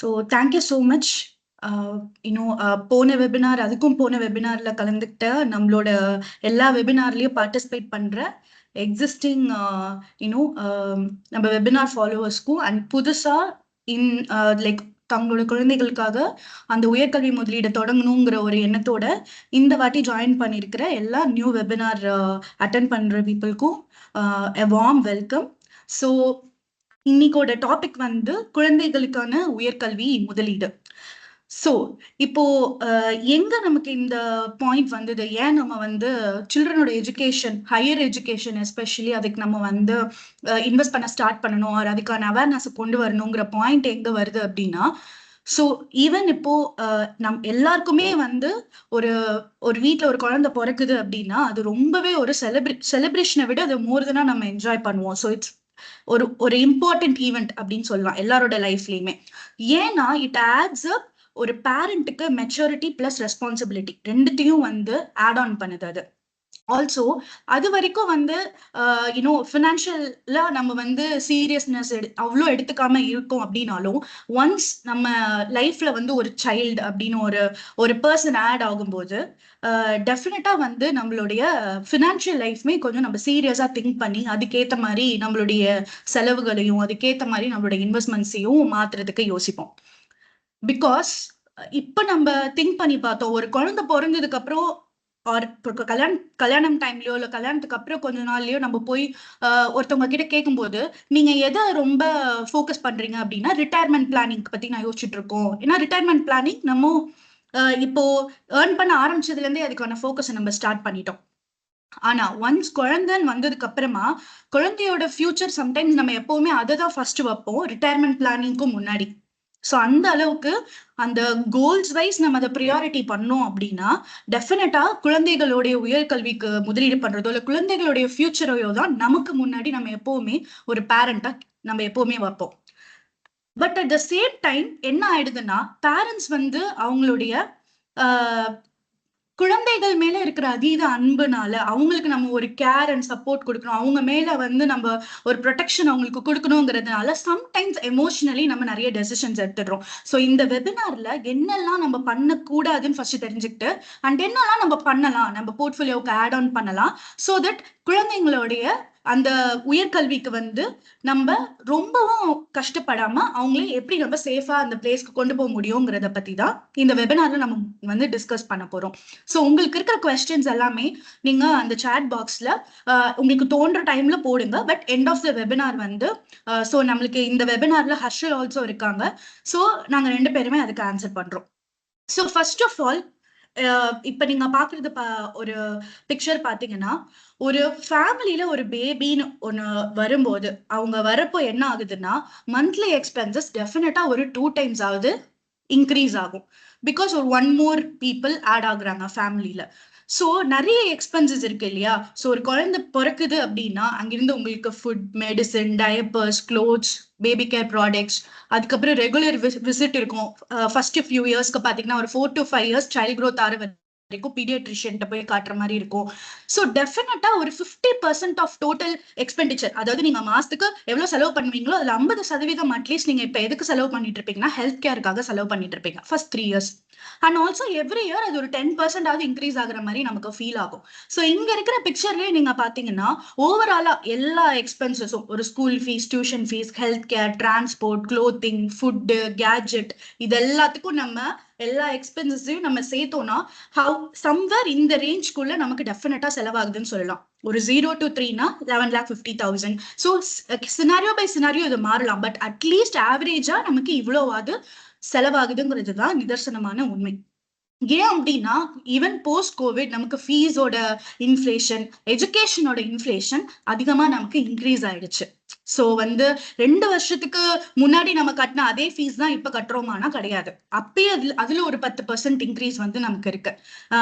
So thank you so much. போன webinar அதுக்கும் போன வெபினார்ல கலந்துக்கிட்ட நம்மளோட எல்லா வெபினார்லயும் பார்ட்டிசிபேட் பண்ற எக்ஸிஸ்டிங் நம்ம வெபினார் ஃபாலோவர்ஸ்க்கும் அண்ட் புதுசா இன் லைக் தங்களோட குழந்தைகளுக்காக அந்த உயர்கல்வி முதலீடை தொடங்கணுங்கிற ஒரு எண்ணத்தோட இந்த வாட்டி ஜாயின் பண்ணியிருக்கிற எல்லா நியூ வெபினார் அட்டன் பண்ற பீப்புளுக்கும் எ வார்ம் வெல்கம். ஸோ இன்னைக்கோட டாபிக் வந்து குழந்தைகளுக்கான உயர்கல்வி முதலீடு. ஸோ இப்போ எங்க நமக்கு இந்த பாயிண்ட் வந்தது, ஏன் நம்ம வந்து சில்ட்ரனோட எஜுகேஷன், ஹையர் எஜுகேஷன் எஸ்பெஷலி அதுக்கு நம்ம வந்து இன்வெஸ்ட் பண்ண ஸ்டார்ட் பண்ணணும், அதுக்கான அவேர்னஸ் கொண்டு வரணுங்கிற பாயிண்ட் எங்க வருது அப்படின்னா, ஸோ ஈவன் இப்போ எல்லாருக்குமே வந்து ஒரு ஒரு வீட்டில் ஒரு குழந்தை பிறக்குது அப்படின்னா அது ரொம்பவே ஒரு செலிப்ரேஷனை விட அது மோர் தெனா நம்ம என்ஜாய் பண்ணுவோம். ஸோ இட்ஸ் ஒரு ஒரு இம்பார்ட்டன்ட் ஈவெண்ட் அப்படின்னு சொல்லலாம் எல்லாரோட லைஃப்லயுமே. ஏன்னா இட் ஆட்ஸ் அப் ஒரு பேரண்ட்டுக்கு மெச்சூரிட்டி பிளஸ் ரெஸ்பான்சிபிலிட்டி ரெண்டுத்தையும் வந்து ஆட் ஆன் பண்ணுது. அது ஆல்சோ அது வரைக்கும் வந்து ஃபினான்ஷியலா நம்ம வந்து சீரியஸ்னஸ் அவ்வளோ எடுத்துக்காம இருக்கோம் அப்படின்னாலும் ஒன்ஸ் நம்ம லைஃப்ல வந்து ஒரு சைல்டு அப்படின்னு ஒரு பர்சன் ஆட் ஆகும்போது டெஃபினட்டா வந்து நம்மளுடைய ஃபினான்ஷியல் லைஃப்மே கொஞ்சம் நம்ம சீரியஸா திங்க் பண்ணி அதுக்கேற்ற மாதிரி நம்மளுடைய செலவுகளையும் அதுக்கேற்ற மாதிரி நம்மளுடைய இன்வெஸ்ட்மெண்ட்ஸையும் மாத்துறதுக்கு யோசிப்போம். பிகாஸ் இப்ப நம்ம திங்க் பண்ணி பார்த்தோம், ஒரு குழந்தை பிறந்ததுக்கு அப்புறம் ஆர் கல்யாணம் டைம்லயோ இல்ல கல்யாணத்துக்கு அப்புறம் கொஞ்ச நாள்லயோ நம்ம போய் ஒருத்தவங்க கிட்ட கேட்கும்போது நீங்க எதை ரொம்ப ஃபோக்கஸ் பண்றீங்க அப்படின்னா ரிட்டையர்மெண்ட் பிளானிங் பத்தி நான் யோசிச்சுட்டு இருக்கோம். ஏன்னா ரிட்டையர்மெண்ட் பிளானிங் நம்ம இப்போ ஏர்ன் பண்ண ஆரம்பிச்சதுல இருந்தே அதுக்கான ஃபோக்கஸை நம்ம ஸ்டார்ட் பண்ணிட்டோம். ஆனா ஒன்ஸ் குழந்தைன்னு வந்ததுக்கு அப்புறமா குழந்தையோட ஃபியூச்சர் சம்டைம்ஸ் நம்ம எப்பவுமே அதை தான் ஃபர்ஸ்ட் வைப்போம் ரிட்டையர்மெண்ட் பிளானிங்க்கும் முன்னாடி. ஸோ அந்த அளவுக்கு அந்த கோல்ஸ் வைஸ் நம்ம அதை ப்ரியாரிட்டி பண்ணோம் அப்படின்னா டெஃபினட்டா குழந்தைகளுடைய உயர்கல்விக்கு முதலீடு பண்றதோ இல்லை குழந்தைகளுடைய ஃபியூச்சரையோ தான் நமக்கு முன்னாடி நம்ம எப்பவுமே ஒரு பேரண்டா நம்ம எப்பவுமே வைப்போம். But at the same time என்ன ஆயிடுதுன்னா பேரண்ட்ஸ் வந்து அவங்களுடைய குழந்தைகள் மேல இருக்கிற அதீத அன்புனால அவங்களுக்கு நம்ம ஒரு கேர் அண்ட் சப்போர்ட் கொடுக்கணும், அவங்க மேல வந்து நம்ம ஒரு ப்ரொடெக்ஷன் அவங்களுக்கு கொடுக்கணுங்கிறதுனால சம்டைம்ஸ் எமோஷனலி நம்ம நிறைய டெசிஷன்ஸ் எடுத்துடுறோம். ஸோ இந்த வெபினார்ல என்னெல்லாம் நம்ம பண்ணக்கூடாதுன்னு ஃபர்ஸ்ட் தெரிஞ்சுக்கிட்டு அண்ட் என்னெல்லாம் நம்ம பண்ணலாம், நம்ம போர்ட்ஃபோலியோவுக்கு ஆட் ஆன் பண்ணலாம், ஸோ தட் குழந்தைங்களுடைய அந்த உயர்கல்விக்கு வந்து நம்ம ரொம்பவும் கஷ்டப்படாம அவங்களே எப்படி நம்ம சேஃபா அந்த பிளேஸ்க்கு கொண்டு போக முடியுங்கிறத பத்தி தான் இந்த வெபினார்ல நம்ம வந்து டிஸ்கஸ் பண்ண போறோம். ஸோ உங்களுக்கு இருக்கிற கொஸ்டின்ஸ் எல்லாமே நீங்க அந்த சாட் பாக்ஸ்ல உங்களுக்கு தோன்ற டைம்ல போடுங்க. But end of the webinar வந்து ஸோ நம்மளுக்கு இந்த வெபினார்ல ஹர்ஷல் ஆல்சோ இருக்காங்க. ஸோ நாங்க 2 பேருமே அதுக்கு ஆன்சர் பண்றோம். ஸோ ஃபர்ஸ்ட் ஆஃப் ஆல் இப்ப நீங்க பாக்குறது ஒரு பிக்சர் பாத்தீங்கன்னா ஒரு ஃபேமிலியில ஒரு பேபின்னு ஒண்ணு வரும்போது அவங்க வரப்போ என்ன ஆகுதுன்னா மந்த்லி எக்ஸ்பென்சஸ் டெஃபினட்டா ஒரு 2 times ஆகுது இன்க்ரீஸ் ஆகும். பிகாஸ் ஒரு 1 more people ஆட் ஆகுறாங்க ஃபேமிலியில. ஸோ நிறைய எக்ஸ்பென்சஸ் இருக்கு இல்லையா. ஸோ ஒரு குழந்தை பிறக்குது அப்படின்னா அங்கிருந்து உங்களுக்கு food, medicine, diapers, clothes, baby care products, அதுக்கப்புறம் ரெகுலர் விசிட் இருக்கும். ஃபர்ஸ்ட் ஃபியூ இயர்ஸ்க்கு பார்த்தீங்கன்னா ஒரு 4 to 5 years சைல்ட் க்ரோத் ஆறு வரைக்கும் பீடியாட்ரிஷியன்ட்ட போய் காட்டுற மாதிரி இருக்கும். ஸோ டெஃபினட்டா ஒரு 50% ஆஃப் டோட்டல் எக்ஸ்பெண்டிச்சர், அதாவது நீங்க மாசத்துக்கு எவ்வளவு செலவு பண்ணுவீங்களோ அதுல 50% அட்லீஸ்ட் நீங்க இப்ப எதுக்கு செலவு பண்ணிட்டு இருப்பீங்கன்னா ஹெல்த் கேருக்காக செலவு பண்ணிட்டு இருப்பீங்க first 3 years. And also every year அது ஒரு 10% ஆகுது இன்க்ரீஸ் ஆகுற மாதிரி நமக்கு ஃபீல் ஆகும். ஸோ இங்க இருக்கிற பிக்சர்லயே நீங்க பாத்தீங்கன்னா ஓவராலா எல்லா எக்ஸ்பென்சஸும் ஒரு school fees, tuition fees, health care, transport, clothing, food, gadget, இது எல்லாத்துக்கும் நம்ம எல்லா எக்ஸ்பென்சஸையும் நம்ம சேர்த்தோம்னா சம்வேர் இந்த ரேஞ்ச்குள்ள நமக்கு டெஃபினட்டா செலவாகுதுன்னு சொல்லலாம். ஒரு 0 to 3னா 11,50,000. ஸோ சினாரியோ பை சினாரியோ இது மாறலாம். பட் அட்லீஸ்ட் ஆவரேஜா நமக்கு இவ்வளவாது செலவாகுதுங்கிறது தான் நிதர்சனமான உண்மை. ஏன் அப்படின்னா ஈவன் போஸ்ட் கோவிட் நமக்கு ஃபீஸோட இன்ஃபிளேஷன், எஜுகேஷனோட இன்ஃபிளேஷன் அதிகமா நமக்கு இன்க்ரீஸ் ஆயிடுச்சு. ஸோ வந்து 2 வருஷத்துக்கு முன்னாடி நம்ம கட்டின அதே ஃபீஸ் தான் இப்ப கட்டுறோமானா கிடையாது. அப்பயே அதுல ஒரு 10% இன்க்ரீஸ் வந்து நமக்கு இருக்கு.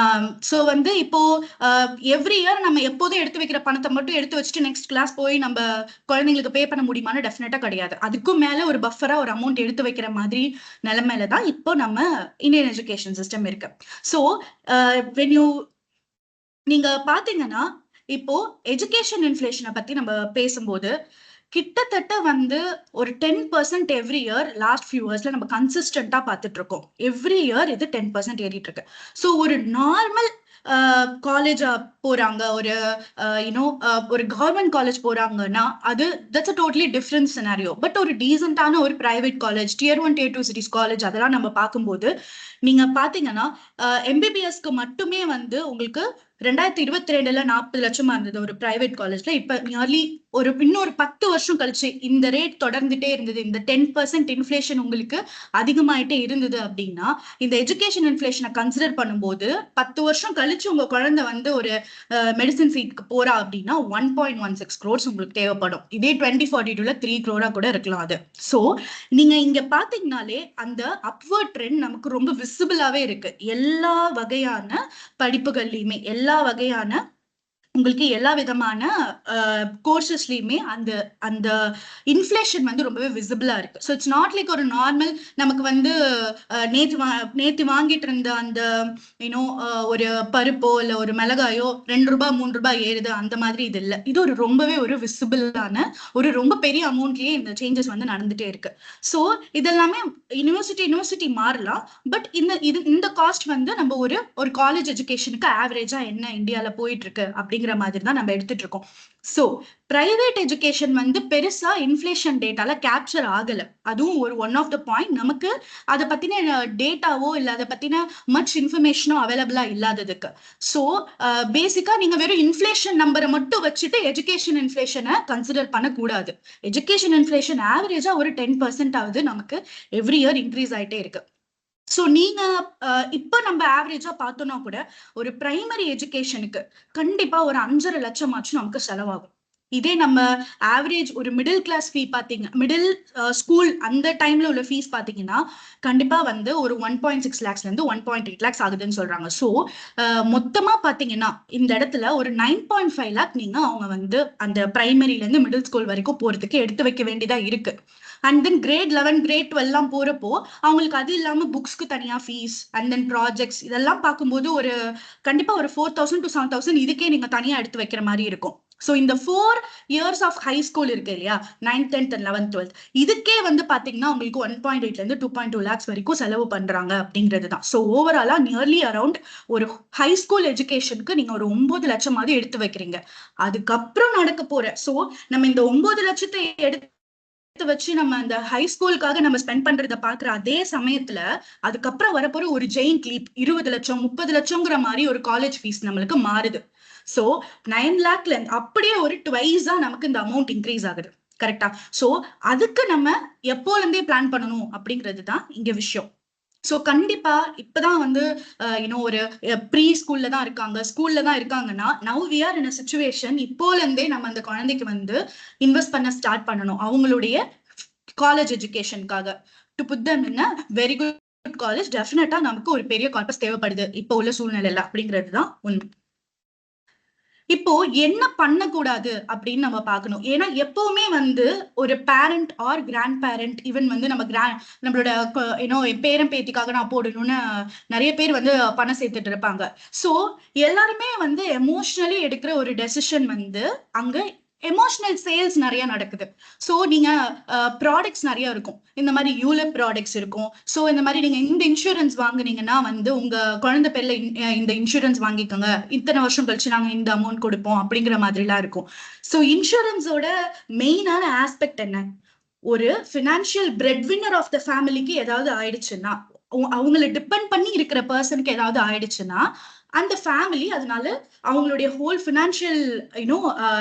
ஸோ வந்து இப்போ எவ்ரி இயர் நம்ம எப்போதும் எடுத்து வைக்கிற பணத்தை மட்டும் எடுத்து வச்சுட்டு நெக்ஸ்ட் கிளாஸ் போய் நம்ம குழந்தைங்களுக்கு பே பண்ண முடியுமான்னு டெஃபினட்டா கிடையாது. அதுக்கும் மேல ஒரு பஃபரா ஒரு அமௌண்ட் எடுத்து வைக்கிற மாதிரி நிலைமையில தான் இப்போ நம்ம இந்தியன் எஜுகேஷன் சிஸ்டம் இருக்கு. ஸோ நீங்க பாத்தீங்கன்னா இப்போ எஜுகேஷன் இன்ஃபிளேஷனை பத்தி நம்ம பேசும்போது கிட்டத்தட்ட வந்து ஒரு 10% எவ்ரி இயர் லாஸ்ட் ஃபியூ இயர்ஸ்ல நம்ம கன்சிஸ்டன்டா பார்த்துட்டு இருக்கோம். எவ்ரி இயர் இது 10% ஏறிட்டு இருக்கு. ஸோ ஒரு நார்மல் காலேஜ் போறாங்க, ஒரு யூனோ ஒரு கவர்மெண்ட் காலேஜ் போறாங்கன்னா அது that's a totally different scenario. But ஒரு டீசென்டான ஒரு private college, Tier 1 Tier 2 cities college அதெல்லாம் நம்ம பார்க்கும்போது நீங்க பாத்தீங்கன்னா எம்பிபிஎஸ்க்கு மட்டுமே வந்து உங்களுக்கு 2022ல 40 லட்சமா இருந்தது ஒரு பிரைவேட் காலேஜ்ல. இப்ப நியர்லி இன்னொரு 10 வருஷம் கழிச்சு இந்த ரேட் தொடர்ந்துட்டே இருந்தது, இந்த 10% இன்ஃபிளேஷன் உங்களுக்கு அதிகமாயிட்டே இருந்தது அப்படின்னா, இந்த எஜுகேஷன் இன்ஃபிளேஷனை கன்சிடர் பண்ணும்போது 10 வருஷம் கழிச்சு உங்க குழந்தை வந்து ஒரு மெடிசன் சீட்க்கு போறா அப்படின்னா 1.16 crores உங்களுக்கு தேவைப்படும். இதே 2042ல 3 crore கூட இருக்கலாம் அது. சோ நீங்க இங்க பாத்தீங்கன்னாலே அந்த அப்வர்ட் ட்ரெண்ட் நமக்கு ரொம்ப விசிபிளாவே இருக்கு. எல்லா வகையான படிப்புகள்லயுமே, எல்லா வகையான உங்களுக்கு எல்லா விதமான கோர்சஸ்லயுமே அந்த அந்த இன்ஃபிளேஷன் வந்து ரொம்பவே விசிபிளா இருக்கு. ஸோ இட்ஸ் நாட் லைக் ஒரு நார்மல் நமக்கு வந்து நேத்து வாங்கிட்டு இருந்த அந்த யூனோ ஒரு பருப்போ இல்ல ஒரு மிளகாயோ 2 ரூபாய் 3 ரூபாய் ஏறுது அந்த மாதிரி இது இல்லை. இது ஒரு ரொம்பவே ஒரு விசிபிளான ஒரு ரொம்ப பெரிய அமௌண்ட்லயே இந்த சேஞ்சஸ் வந்து நடந்துட்டே இருக்கு. ஸோ இதெல்லாமே யூனிவர்சிட்டி மாறலாம். பட் இந்த காஸ்ட் வந்து நம்ம ஒரு காலேஜ் எஜுகேஷனுக்கு ஆவரேஜா என்ன இந்தியால போயிட்டு இருக்கு அப்படிங்கிற மாதிரி தான் நம்ம எடுத்துட்டு இருக்கோம். சோ பிரைவேட் எஜுகேஷன் வந்து பெருசா இன்ஃபிளேஷன் டேட்டால கேப்சர் ஆகல. அதுவும் ஒரு ஒன் ஆஃப் த பாயிண்ட். நமக்கு அதை பத்தின டேட்டாவோ இல்ல அதை பத்தின மச் இன்ஃபர்மேஷனோ அவைலபிளா இல்லாததுக்கு. சோ பேசிக்கா நீங்க வெறும் இன்ஃபிளேஷன் நம்பரை மட்டும் வச்சுட்டு எஜுகேஷன் இன்ஃபிளேஷனை கன்சிடர் பண்ணக்கூடாது. எஜுகேஷன் இன்ஃபிளேஷன் ஆவரேஜா ஒரு 10% ஆகுது நமக்கு எவ்ரி இயர் இன்க்ரீஸ் ஆயிட்டே இருக்கு. சோ நீங்க இப்ப நம்ம ஆவரேஜா பார்த்தோம்னா கூட ஒரு பிரைமரி எஜுகேஷனுக்கு கண்டிப்பா ஒரு 5.5 லட்சம் ஆச்சு நமக்கு செலவாகும். இதே நம்ம ஆவரேஜ் ஒரு மிடில் கிளாஸ் ஃபீ பாத்தீங்க, மிடில் ஸ்கூல் அந்த டைம்ல உள்ள ஃபீஸ் பாத்தீங்கன்னா கண்டிப்பா வந்து ஒரு 1.6 lakhsல இருந்து 1.8 lakhs ஆகுதுன்னு சொல்றாங்க. சோ மொத்தமா பாத்தீங்கன்னா இந்த இடத்துல ஒரு 9.5 lakh நீங்க அவங்க வந்து அந்த பிரைமரில இருந்து மிடில் ஸ்கூல் வரைக்கும் போறதுக்கு எடுத்து வைக்க வேண்டியதா இருக்கு. அண்ட் தென் கிரேட் 11 கிரேட் 12 எல்லாம் போறப்போ அவங்களுக்கு அது இல்லாம புக்ஸ்க்கு தனியா ஃபீஸ் அண்ட் தென் ப்ராஜெக்ட்ஸ் இதெல்லாம் பார்க்கும்போது ஒரு கண்டிப்பா ஒரு 4,000 to 7,000 இதுக்கே நீங்க தனியா எடுத்து வைக்கிற மாதிரி இருக்கும். ஸோ இந்த 4 years ஆஃப் ஹை ஸ்கூல் இருக்கு இல்லையா, 9th 10th and 11th 12th, இதுக்கே வந்து பாத்தீங்கன்னா உங்களுக்கு 1.8 இருந்து 2.2 lakhs வரைக்கும் செலவு பண்றாங்க அப்படிங்கிறது தான். ஸோ ஓவராலா நியர்லி அரௌண்ட் ஒரு ஹை ஸ்கூல் எஜுகேஷனுக்கு நீங்க ஒரு 9 லட்சமாவது எடுத்து வைக்கிறீங்க. அதுக்கப்புறம் நடக்க போற ஸோ நம்ம இந்த 9 லட்சத்தை எடுத்து வச்சு நம்ம அந்த ஹை ஸ்கூலுக்காக நம்ம ஸ்பெண்ட் பண்றத பாக்குற அதே சமயத்துல அதுக்கப்புறம் வரப்போற ஒரு ஜெயின்ட் லீப் 20 லட்சம் 30 லட்சம்ங்கிற மாதிரி ஒரு காலேஜ் ஃபீஸ் நம்மளுக்கு மாறுது. சோ 9 lakhல அப்படியே ஒரு ட்வைஸா நமக்கு இந்த அமௌண்ட் இன்க்ரீஸ் ஆகுது. கரெக்டா? சோ அதுக்கு நம்ம எப்போல இருந்தே பிளான் பண்ணணும் அப்படிங்கிறது தான் இங்க விஷயம். சோ கண்டிப்பா இப்பதான் வந்து ஒரு ப்ரீ ஸ்கூல்ல தான் இருக்காங்க, ஸ்கூல்ல தான் இருக்காங்கன்னா now we are in a situation இப்போல இருந்தே நம்ம அந்த குழந்தைக்கு வந்து இன்வெஸ்ட் பண்ண ஸ்டார்ட் பண்ணணும் அவங்களுடைய காலேஜ் எஜுகேஷனுக்காக. To put them in a very good college. டெஃபினட்டா நமக்கு ஒரு பெரிய கார்பஸ் தேவைப்படுது இப்போ உள்ள சூழ்நிலையில அப்படிங்கிறது தான் உண்மை. இப்போ என்ன பண்ணக்கூடாது அப்படின்னு நம்ம பார்க்கணும். ஏன்னா எப்பவுமே வந்து ஒரு parent or grandparent even வந்து நம்மளோட பேரன் பேத்திக்காக நான் போடணும்னு நிறைய பேர் வந்து பணம் சேர்த்துட்டு இருப்பாங்க. சோ எல்லாருமே வந்து எமோஷனலி எடுக்கிற ஒரு டெசிஷன் வந்து அங்க எமோஷனல் சேல்ஸ் நிறைய நடக்குது. ஸோ நீங்க ப்ராடக்ட்ஸ் நிறைய இருக்கும், இந்த மாதிரி யூலிப் ப்ராடக்ட்ஸ் இருக்கும். ஸோ இந்த மாதிரி நீங்க இந்த இன்சூரன்ஸ் வாங்குனீங்கன்னா வந்து உங்க குழந்தை பேர்ல இந்த இன்சூரன்ஸ் வாங்கிக்கோங்க, இத்தனை வருஷம் கழிச்சு நாங்க இந்த அமௌண்ட் கொடுப்போம் அப்படிங்கிற மாதிரிலாம் இருக்கும். ஸோ இன்சூரன்ஸோட மெயினான ஆஸ்பெக்ட் என்ன? ஒரு financial breadwinner of the ஃபேமிலிக்கு ஏதாவது ஆயிடுச்சுன்னா, அவங்களை டிபெண்ட் பண்ணி இருக்கிற பர்சனுக்கு ஏதாவது ஆயிடுச்சுன்னா அந்த ஃபேமிலி அதனால அவங்களுடைய ஹோல் ஃபினான்ஷியல்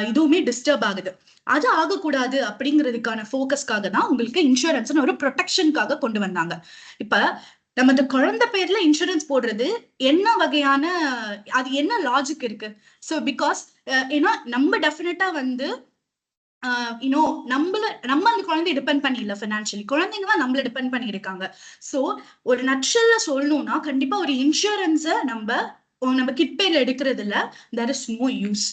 இதுவுமே டிஸ்டர்ப் ஆகுது. அது ஆகக்கூடாது அப்படிங்கிறதுக்கான ஃபோக்கஸ்க்காக தான் உங்களுக்கு இன்சூரன்ஸ் ஒரு ப்ரொடெக்ஷனுக்காக கொண்டு வந்தாங்க. இப்ப நம்ம இந்த குழந்தை பேர்ல இன்சூரன்ஸ் போடுறது என்ன வகையான, அது என்ன லாஜிக் இருக்கு? ஸோ பிகாஸ் ஏன்னா நம்ம டெஃபினட்டா வந்து நம்ம அந்த குழந்தைய டிபெண்ட் பண்ணி இல்ல, பினான்சியலி குழந்தைங்க தான் நம்மள டிபெண்ட் பண்ணி இருக்காங்க. சோ ஒரு நட்சல்ல சொல்லணும்னா கண்டிப்பா ஒரு இன்சூரன்ஸை நம்ம கிட் பேர்ல எடுக்கிறது இல்ல, there is no use.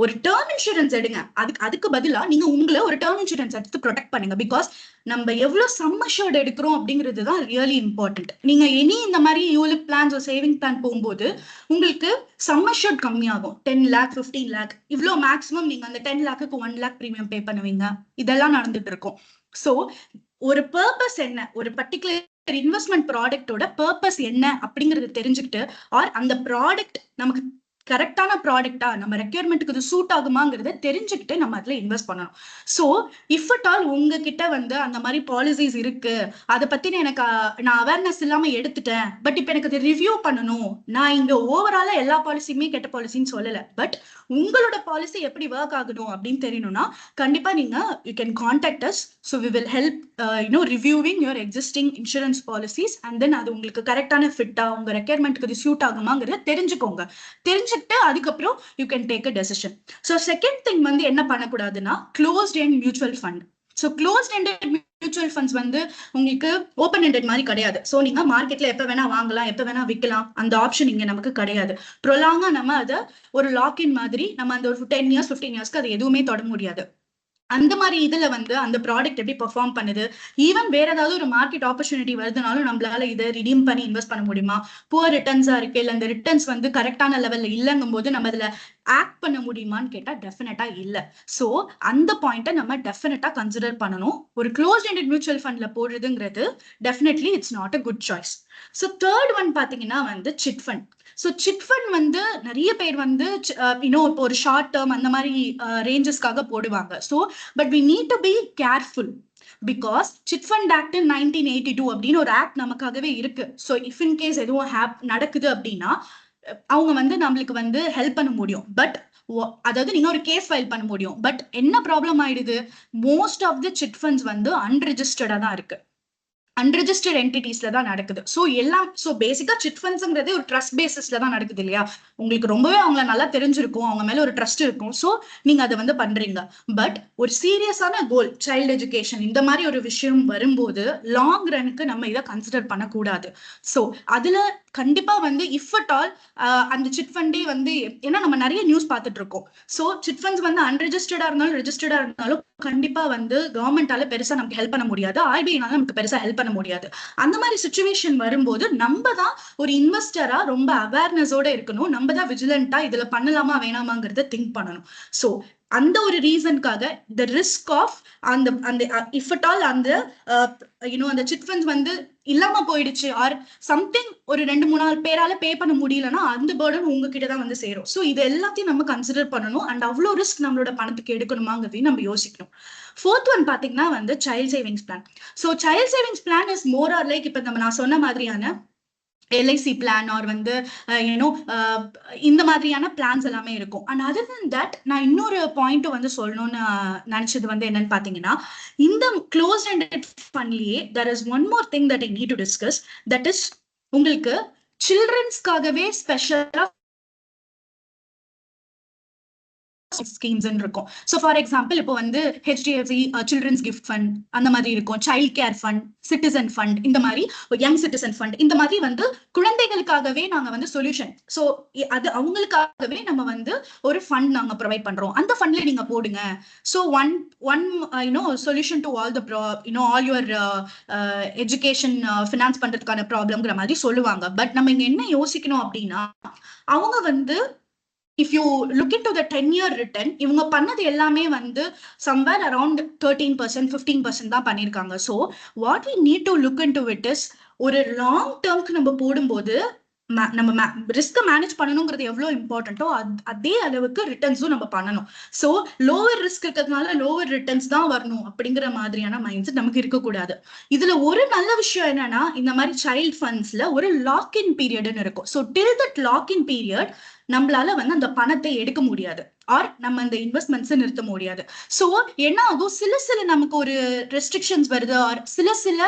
ஒரு டேர்ம் இன்சூரன்ஸ் எடுங்க. அதுக்கு பதிலா நீங்க உங்களை ஒரு டேர்ம் இன்சூரன்ஸ் எடுத்து ப்ரொடெக்ட் பண்ணுங்க. பிகாஸ் நம்ம எவ்வளவு சம் அஷ்யூர்ட் எடுக்கிறோம் அப்படிங்கிறது தான் ரியலி இம்பார்ட்டன்ட். நீங்க இனி இந்த மாதிரி யூலிப் பிளான்ஸ் சேவிங் பிளான் போகும்போது உங்களுக்கு சம் அஷ்யூர்ட் கம்மியாகும். 10 lakh 15 lakh இவ்வளோ மேக்ஸிமம் நீங்க அந்த 10 lakhக்கு 1 lakh ப்ரீமியம் பே பண்ணுவீங்க. இதெல்லாம் நடந்துட்டு இருக்கும். ஸோ ஒரு பர்பஸ் என்ன, ஒரு பர்டிகுலர் இன்வெஸ்ட்மெண்ட் ப்ராடக்டோட பர்பஸ் என்ன அப்படிங்கறது தெரிஞ்சுக்கிட்டு, ஆர் அந்த ப்ராடக்ட் நமக்கு கரெக்டான ப்ராடக்டா, நம்ம ரெக்யர்மெண்ட்டுக்கு இது சூட் ஆகுமாங்கிறத தெரிஞ்சுக்கிட்டு நம்ம அதுல இன்வெஸ்ட் பண்ணணும். ஸோ இஃப் அட் ஆல் உங்ககிட்ட வந்து அந்த மாதிரி பாலிசிஸ் இருக்கு, அதை பத்தின எனக்கு நான் அவேர்னஸ் இல்லாம எடுத்துட்டேன், பட் இப்ப எனக்கு அதை ரிவ்யூ பண்ணணும். நான் இங்க ஓவராலா எல்லா பாலிசியுமே கெட்ட பாலிசின்னு சொல்லல, பட் உங்களோட பாலிசி எப்படி ஒர்க் ஆகணும் அப்படின்னு தெரியணும்னா கண்டிப்பா நீங்க you can contact us. So we will help reviewing your existing insurance policies and then அது உங்களுக்கு கரெக்டான ஃபிட்டா, உங்க ரெக்யர்மெண்ட்டுக்கு இது சூட் ஆகுமாங்கிறத தெரிஞ்சுக்கோங்க. தெரிஞ்சுக்கிட்டு அதுக்கப்புறம் you can take a decision. So second thing வந்து என்ன பண்ணக்கூடாதுன்னா closed end mutual fund. So closed ended mutual funds வந்து உங்களுக்கு ஓப்பன் எண்டட் மாதிரி கிடையாது. ஸோ நீங்க மார்க்கெட்ல எப்ப வேணா வாங்கலாம், எப்ப வேணா விற்கலாம், அந்த ஆப்ஷன் இங்க நமக்கு கிடையாது. ப்ரொலாங்கா நம்ம அதை ஒரு லாக்இன் மாதிரி நம்ம அந்த ஒரு 10 years 15 yearsக்கு அது எதுவுமே தொட முடியாது. அந்த மாதிரி இதுல வந்து அந்த ப்ராடக்ட் எப்படி பெர்ஃபார்ம் பண்ணுது, ஈவன் வேற ஏதாவது ஒரு மார்க்கெட் ஆப்பர்ச்சுனிட்டி வருதுனாலும் நம்மளால இதை ரிடீம் பண்ணி இன்வெஸ்ட் பண்ண முடியுமா, புவர் ரிட்டர்ன்ஸா இருக்கு, இல்ல அந்த ரிட்டர்ன்ஸ் வந்து கரெக்டான லெவல்ல இல்லங்கும் போது நம்ம அதுல ஆக்ட் பண்ண முடியுமான்னு கேட்டா டெஃபினட்டா இல்ல. சோ அந்த பாயிண்ட்டை நம்ம டெஃபினட்டா கன்சிடர் பண்ணணும். ஒரு க்ளோஸ்ட் எண்டட் மியூச்சுவல் ஃபண்ட்ல போடுறதுங்கிறது definitely it's not a good choice. So third one பாத்தீங்கன்னா வந்து chit fund. So chit fund வந்து நிறைய பேர் வந்து இப்போ ஒரு ஷார்ட் டேர்ம் அந்த மாதிரி ரேஞ்சஸ்க்காக போடுவாங்க. So but we need to be careful because chit fund act 1982 அப்படின்னு ஒரு ஆக்ட் நமக்காகவே இருக்கு. ஸோ இஃப் இன் கேஸ் எதுவும் நடக்குது அப்படின்னா அவங்க வந்து நம்மளுக்கு வந்து ஹெல்ப் பண்ண முடியும். பட் அதாவது நீங்க ஒரு கேஸ் ஃபைல் பண்ண முடியும். பட் என்ன ப்ராப்ளம் ஆயிடுது, most of the chit funds வந்து அன்ரெஜிஸ்டர்டா தான் இருக்கு, அன்ரெஜிஸ்டர்ட் என்டிட்டிஸ்ல தான் நடக்குது. ஸோ எல்லாம் பேசிக்கா சிட் ஃபண்ட்ஸ்ங்கிறதே ஒரு ட்ரஸ்ட் பேசிஸ்ல தான் நடக்குது இல்லையா. உங்களுக்கு ரொம்பவே அவங்கள நல்லா தெரிஞ்சிருக்கும், அவங்க மேல ஒரு ட்ரஸ்ட் இருக்கும். ஸோ நீங்க அதை வந்து பண்றீங்க. பட் ஒரு சீரியஸான கோல், சைல்டு எஜுகேஷன், இந்த மாதிரி ஒரு விஷயம் வரும்போது லாங் ரனுக்கு நம்ம இதை கன்சிடர் பண்ணக்கூடாது. ஸோ அதுல கண்டிப்பா வந்து இஃப் அட் ஆல் அந்த சிட் ஃபண்டே வந்து, ஏன்னா நம்ம நிறைய நியூஸ் பார்த்துட்டு இருக்கோம். ஸோ சிட் ஃபண்ட்ஸ் வந்து அன்ரெஜிஸ்டர்டா இருந்தாலும் ரெஜிஸ்டர்டா இருந்தாலும் கண்டிப்பா வந்து கவர்மெண்டால பெருசா நமக்கு ஹெல்ப் பண்ண முடியாது, ஆர்பிஐனால நமக்கு பெருசா ஹெல்ப் பண்ண முடியாது. அந்த மாதிரி சிச்சுவேஷன் வரும்போது நம்ம தான் ஒரு இன்வெஸ்டரா ரொம்ப அவேர்னஸோட இருக்கணும். நம்ம தான் விஜிலண்டா இதுல பண்ணலாமா வேணாமாங்கிறத திங்க் பண்ணணும். ஸோ அந்த ஒரு ரீசனுக்காக த ரிஸ்க் ஆஃப் அந்த அந்த இஃப் அட் ஆல் அந்த அந்த சிட் ஃபண்ட்ஸ் வந்து இல்லாம போயிடுச்சு ஆர் சம்திங் ஒரு 2-3 பேரால பே பண்ண முடியலன்னா அந்த பேர்டன் உங்ககிட்ட தான் வந்து சேரும். ஸோ இது எல்லாத்தையும் நம்ம கன்சிடர் பண்ணணும். அண்ட் அவ்வளோ ரிஸ்க் நம்மளோட பணத்துக்கு எடுக்கணுமாங்கிறதையும் நம்ம யோசிக்கணும். ஃபோர்த் ஒன் பாத்தீங்கன்னா வந்து child savings plan. So child savings plan is more or like இப்ப நான் சொன்ன மாதிரியான எல்ஐசி பிளான் ஆர் வந்து இந்த மாதிரியான பிளான்ஸ் எல்லாமே இருக்கும். அண்ட் அதர் தென் தட் நான் இன்னொரு பாயிண்ட் வந்து சொல்லணும்னு நினைச்சது வந்து என்னன்னு பாத்தீங்கன்னா, இந்த க்ளோஸ்ட் எண்டட் ஃபண்ட்லயே there is one more thing that I need to discuss, that is உங்களுக்கு சில்ட்ரன்ஸ்க்காகவே ஸ்பெஷலா ஸ்கீம்ஸ் இருக்கும். ஸோ ஃபார் எக்ஸாம்பிள் இப்போ வந்து HDFC சில்ட்ரன்ஸ் கிஃப்ட் ஃபண்ட் அந்த மாதிரி இருக்கும், child care fund, citizen fund, இந்த மாதிரி யங் சிட்டிசன் ஃபண்ட், இந்த மாதிரி வந்து குழந்தைகளுக்காகவே நாங்க வந்து சொல்யூஷன். ஸோ அது அவங்களுக்காகவே நம்ம வந்து ஒரு ஃபண்ட் நாங்க ப்ரொவைட் பண்றோம், அந்த ஃபண்ட்ல நீங்க போடுங்க. So one solution to all the all your education finance பண்றதுக்கான ப்ராப்ளம்ங்கிற மாதிரி சொல்லுவாங்க. பட் நம்ம இங்க என்ன யோசிக்கணும் அப்படின்னா, அவங்க வந்து if you look into the 10-year return, இவங்க பண்ணது எல்லாமே வந்து somewhere around 13% 15% தான் பண்ணிருக்காங்க. So what we need to look into it is, ஒரு லாங் டேர்ம்க்கு நம்ம போடும்போது நம்ம ரிஸ்க் மேனேஜ் பண்ணணுங்கிறது எவ்வளவு இம்பார்ட்டன்ட்டோ அதே அளவுக்கு ரிட்டர்ன்ஸும் நம்ம பண்ணணும். ஸோ லோவர் ரிஸ்க் இருக்கிறதுனால லோவர் ரிட்டர்ன்ஸ் தான் வரணும் அப்படிங்கிற மாதிரியான மைண்ட் செட் நமக்கு இருக்கக்கூடாது. இதுல ஒரு நல்ல விஷயம் என்னன்னா, இந்த மாதிரி சைல்ட் ஃபண்ட்ஸ்ல ஒரு லாக்இன் பீரியட்னு இருக்கும். So till that login period நம்மளால வந்து அந்த பணத்தை எடுக்க முடியாது ஆர் நம்ம அந்த இன்வெஸ்ட்மெண்ட்ஸ் நிறுத்த முடியாது. ஸோ என்ன ஆகும், சில நமக்கு ஒரு ரெஸ்ட்ரிக்ஷன்ஸ் வருது ஆர் சில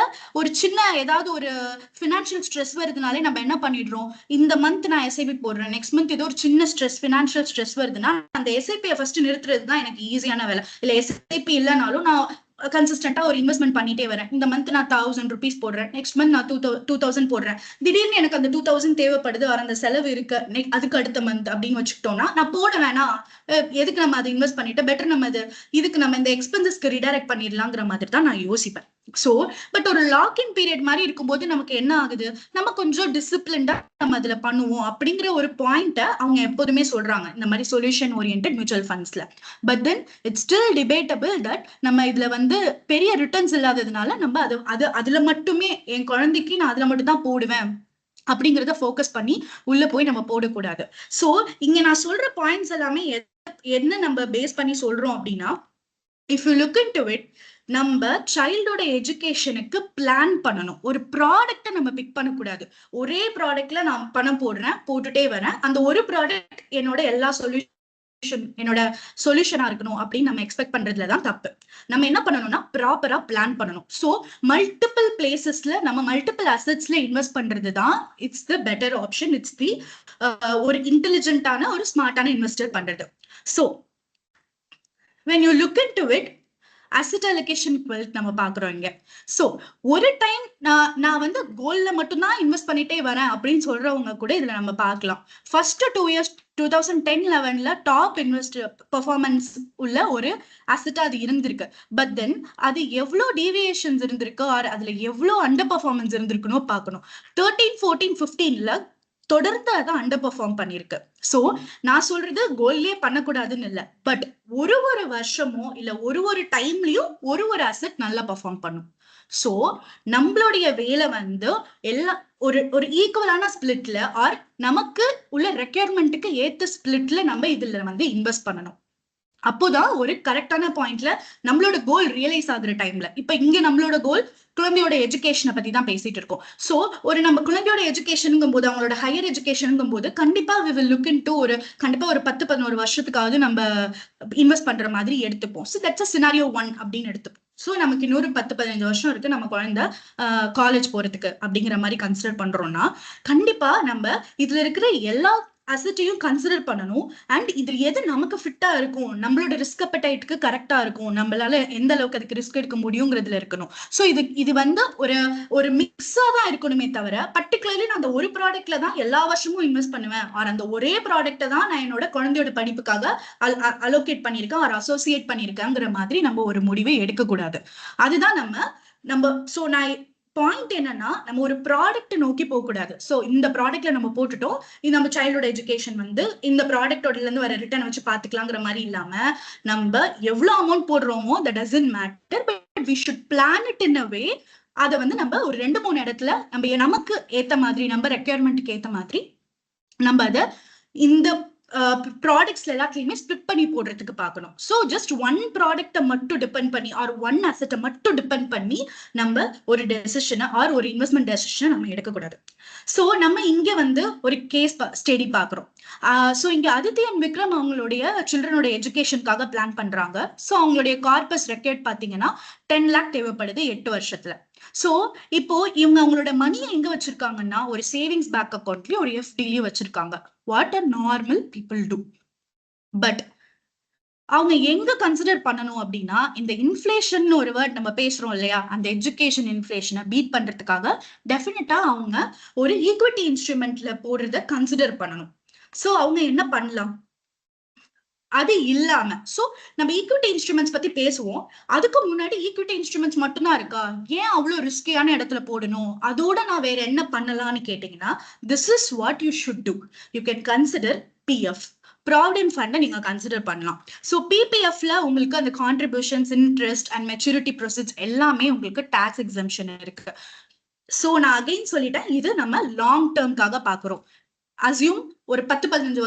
ஒரு சின்ன ஏதாவது ஒரு ஃபினான்ஷியல் ஸ்ட்ரெஸ் வருதுனாலே நம்ம என்ன பண்ணிடுறோம், இந்த மந்த் நான் எஸ்ஐபி போடுறேன், நெக்ஸ்ட் மந்த் ஏதோ ஒரு சின்ன ஸ்ட்ரெஸ் ஃபினான்ஷியல் ஸ்ட்ரெஸ் வருதுன்னா அந்த எஸ்ஐபியை ஃபர்ஸ்ட் நிறுத்துறது தான் எனக்கு ஈஸியான வேலை. இல்லை எஸ்ஐபி இல்லைனாலும் நான் கன்சிஸ்டன்டா ஒரு இன்வெஸ்ட்மெண்ட் பண்ணிட்டே வரேன். இந்த மந்த் நான் 1000 rupees போடுறேன், நெக்ஸ்ட் மந்த் நான் 2000 போடுறேன். திடீர்னு எனக்கு அந்த 2000 தேவைப்படுது, அந்த செலவு இருக்கு அதுக்கு அடுத்த மந்த் அப்படின்னு வச்சுக்கிட்டோம்னா, நான் போட வேணாம், எதுக்கு நம்ம அதை இன்வெஸ்ட் பண்ணிட்டு பெட்டர் நம்ம இதுக்கு நம்ம இந்த எக்ஸ்பென்சஸ்க்கு ரிடைரக்ட் பண்ணிடலாங்கிற மாதிரி தான் நான் யோசிப்பேன். சோ பட் ஒரு லாக்இன் பீரியட் மாதிரி இருக்கும்போது நமக்கு என்ன ஆகுது, நம்ம கொஞ்சம் டிசிப்ளின்டா நம்ம அதுல பண்ணுவோம் அப்படிங்கிற ஒரு பாயிண்ட அவங்க எப்போதுமே சொல்றாங்க இந்த மாதிரி சொல்யூஷன் ஓரியன்டட் மியூச்சுவல் ஃபண்ட்ஸ்ல. But then it's still debatable that நம்ம இதுல வந்து பெரிய ரிட்டர்ன்ஸ் இல்லாததுனால நம்ம அதுல மட்டுமே என் குழந்தைக்கு நான் அதுல மட்டும் தான் போடுவேன் அப்படிங்கறத ஃபோக்கஸ் பண்ணி உள்ள போய் நம்ம போடக்கூடாது. சோ இங்க நான் சொல்ற பாயிண்ட்ஸ் எல்லாமே என்ன நம்ம பேஸ் பண்ணி சொல்றோம் அப்படின்னா, if you look into it, நம்ம சைல்டோட எஜுகேஷனுக்கு பிளான் பண்ணணும். ஒரு ப்ராடக்ட்டை நம்ம பிக் பண்ணக்கூடாது. ஒரே ப்ராடக்ட்ல நான் பணம் போட்டுட்டே வரேன், அந்த ஒரு ப்ராடக்ட் என்னோட எல்லா என்னோட சொல்யூஷனா இருக்கணும் அப்படின்னு நம்ம எக்ஸ்பெக்ட் பண்றதுலதான் தப்பு. நம்ம என்ன பண்ணணும்னா ப்ராப்பரா பிளான் பண்ணணும். சோ மல்டிபிள் பிளேசஸ்ல நம்ம மல்டிபிள் அசெட்ஸ்ல இன்வெஸ்ட் பண்றதுதான் it's the better option. It's the ஒரு இன்டெலிஜென்ட்டான ஒரு ஸ்மார்ட்டான இன்வெஸ்டர் பண்றது. So when you look into it, asset allocation wealth நம்ம பாக்குறோம் இங்க. சோ ஒரு டைம் நான் வந்து கோல்ட்ல மட்டும் தான் இன்வெஸ்ட் பண்ணிட்டே வரேன் அப்படின்னு சொல்றவங்க கூட இதுல நம்ம பார்க்கலாம். ஃபர்ஸ்ட் 2 years 2010-11ல டாப் இன்வெஸ்டர் பெர்ஃபார்மன்ஸ் உள்ள ஒரு அசெட்டா அது இருந்திருக்கு. பட் தென் அது எவ்வளவு டீவியேஷன்ஸ் இருந்திருக்கு, ஆர் அதுல எவ்வளவு அண்டர் பெர்ஃபார்மன்ஸ் இருந்திருக்குன்னு பார்க்கணும். 13, 14, 15ல தொடர்ந்து அதை அண்டர் பெர்ஃபார்ம் பண்ணிருக்கு. சோ நான் சொல்றது கோல்ட்லயே பண்ணக்கூடாதுன்னு இல்ல, பட் ஒரு வருஷமோ இல்ல ஒரு டைம்லயும் ஒரு அசெட் நல்லா பெர்ஃபார்ம் பண்ணும். சோ நம்மளுடைய வேலை வந்து எல்லா ஒரு ஈக்குவலான ஸ்பிளிட்ல ஆர் நமக்கு உள்ள ரெக்யர்மெண்ட்டுக்கு ஏத்த ஸ்பிளிட்ல நம்ம இதுல வந்து இன்வெஸ்ட் பண்ணணும். அப்போதான் ஒரு கரெக்டான பாயிண்ட்ல நம்மளோட கோல் ரியலைஸ் ஆகுற டைம்ல, இப்ப இங்க நம்மளோட கோல் குழந்தையோட எஜுகேஷனை பத்தி தான் பேசிட்டு இருக்கோம். சோ நம்ம குழந்தையோட எஜுகேஷனுங்கும் போது, அவங்களோட ஹையர் எஜுகேஷனுங்கும் போது கண்டிப்பா we will look into கண்டிப்பா ஒரு 10-11 வருஷத்துக்காவது நம்ம இன்வெஸ்ட் பண்ற மாதிரி எடுத்துப்போம். சோ தட்ஸ் scenario 1 அப்படின்னு எடுத்துப்போம். சோ நமக்கு இன்னொரு 10-15 வருஷம் இருக்கு நம்ம குழந்தை காலேஜ் போறதுக்கு அப்படிங்கிற மாதிரி கன்சிடர் பண்றோம்னா, கண்டிப்பா நம்ம இதுல இருக்கிற எல்லா அசெட்டையும் கன்சிடர் பண்ணணும். அண்ட் இது எது நமக்கு ஃபிட்டா இருக்கும், நம்மளோட ரிஸ்க் அப்படைட்டுக்கு கரெக்டா இருக்கும், நம்மளால எந்த அளவுக்கு அதுக்கு ரிஸ்க் எடுக்க முடியுங்கிறதுல இருக்கணும். சோ இது வந்து ஒரு மிக்ஸா தான் இருக்கணுமே தவிர, பர்டிகுலர்லி நான் அந்த ஒரு ப்ராடக்ட்ல தான் எல்லா வருஷமும் இன்வெஸ்ட் பண்ணுவேன், ஆர் அந்த ஒரே ப்ராடக்ட்டை தான் நான் என்னோட குழந்தையோட படிப்புக்காக அலோகேட் பண்ணியிருக்கேன் ஆர் அசோசியேட் பண்ணியிருக்கேங்கிற மாதிரி நம்ம ஒரு முடிவை எடுக்கக்கூடாது. அதுதான் நம்ம சோ நான் பாயிண்ட் என்னன்னா, நம்ம ஒரு ப்ராடக்ட் நோக்கி போக கூடாது. சோ இந்த ப்ராடக்ட்ல நம்ம போட்டுட்டோம், இது நம்ம சைல்டோட எஜுகேஷன் வந்து இந்த ப்ராடக்டோட இருந்து வர ரிட்டர்ன் வச்சு பாத்துக்கலாங்கிற மாதிரி இல்லாம, நம்ம எவ்வளவு அமௌண்ட் போடுறோமோ that doesn't matter, but we should plan it in a way. அதை வந்து நம்ம ஒரு 2-3 இடத்துல நமக்கு ஏத்த மாதிரி, நம்ம ரெக்யர்மெண்ட்டுக்கு ஏத்த மாதிரி நம்ம அதை இந்த ப்ராடக்ட்ஸ்ல எல்லாத்துலயுமே ஸ்பிளிட் பண்ணி போடுறதுக்கு பார்க்கணும். ஸோ ஜஸ்ட் ஒன் ப்ராடக்ட்டை மட்டும் டிபெண்ட் பண்ணி ஆர் ஒன் அசெட்டை மட்டும் டிபெண்ட் பண்ணி நம்ம ஒரு டெசிஷனை ஆர் ஒரு இன்வெஸ்ட்மெண்ட் டெசிஷனை நம்ம எடுக்கக்கூடாது. ஸோ நம்ம இங்க வந்து ஒரு கேஸ் ஸ்டடி பார்க்குறோம். ஸோ இங்க அதித்தி அண்ட் விக்ரம் அவங்களுடைய சில்ட்ரனோட எஜுகேஷனுக்காக பிளான் பண்றாங்க. ஸோ அவங்களுடைய கார்பஸ் ரெக்கார்ட் பார்த்தீங்கன்னா 10 lakh தேவைப்படுது 8 வருஷத்துல. சோ இப்போ இவங்க அவங்களோட மணியை எங்க வச்சிருக்காங்கன்னா, ஒரு சேவிங்ஸ் பேங்க் அக்கௌண்ட்லயும் ஒரு எஃப்டிலயும் வச்சிருக்காங்க. What a normal people do. But அவங்க எங்க கன்சிடர் பண்ணணும் அப்படின்னா, இந்த இன்ஃபிளேஷன் ஒரு வேர்ட் நம்ம பேசுறோம் இல்லையா, அந்த எஜுகேஷன் இன்ஃபிளேஷனை பீட் பண்றதுக்காக டெஃபினட்டா அவங்க ஒரு ஈக்விட்டி இன்ஸ்ட்ருமெண்ட்ல போடுறத கன்சிடர் பண்ணணும். சோ அவங்க என்ன பண்ணலாம், அது இல்லாம சோ நம்ம ஈக்விட்டி இன்ஸ்ட்ருமெண்ட்ஸ் பத்தி பேசுவோம். அதுக்கு முன்னாடி ஈக்விட்டி இன்ஸ்ட்ருமெண்ட்ஸ் மட்டும்தான் இருக்கா, ஏன் அவ்வளவு ரிஸ்கியான இடத்துல போடணும், அதோட நான் வேற என்ன பண்ணலாம்னு கேட்டீங்கன்னா, this is what you should do. You can consider PF, provident ஃபண்டை நீங்க கன்சிடர் பண்ணலாம். ஸோ பிபிஎஃப்ல உங்களுக்கு அந்த contributions, interest and maturity proceeds எல்லாமே உங்களுக்கு டாக்ஸ் எக்ஸம்ஷன் இருக்கு. ஸோ நான் அகைன் சொல்லிட்டேன், இது நம்ம லாங் டேர்ம்காக பாக்குறோம். அசியூம் ஒரு 10-15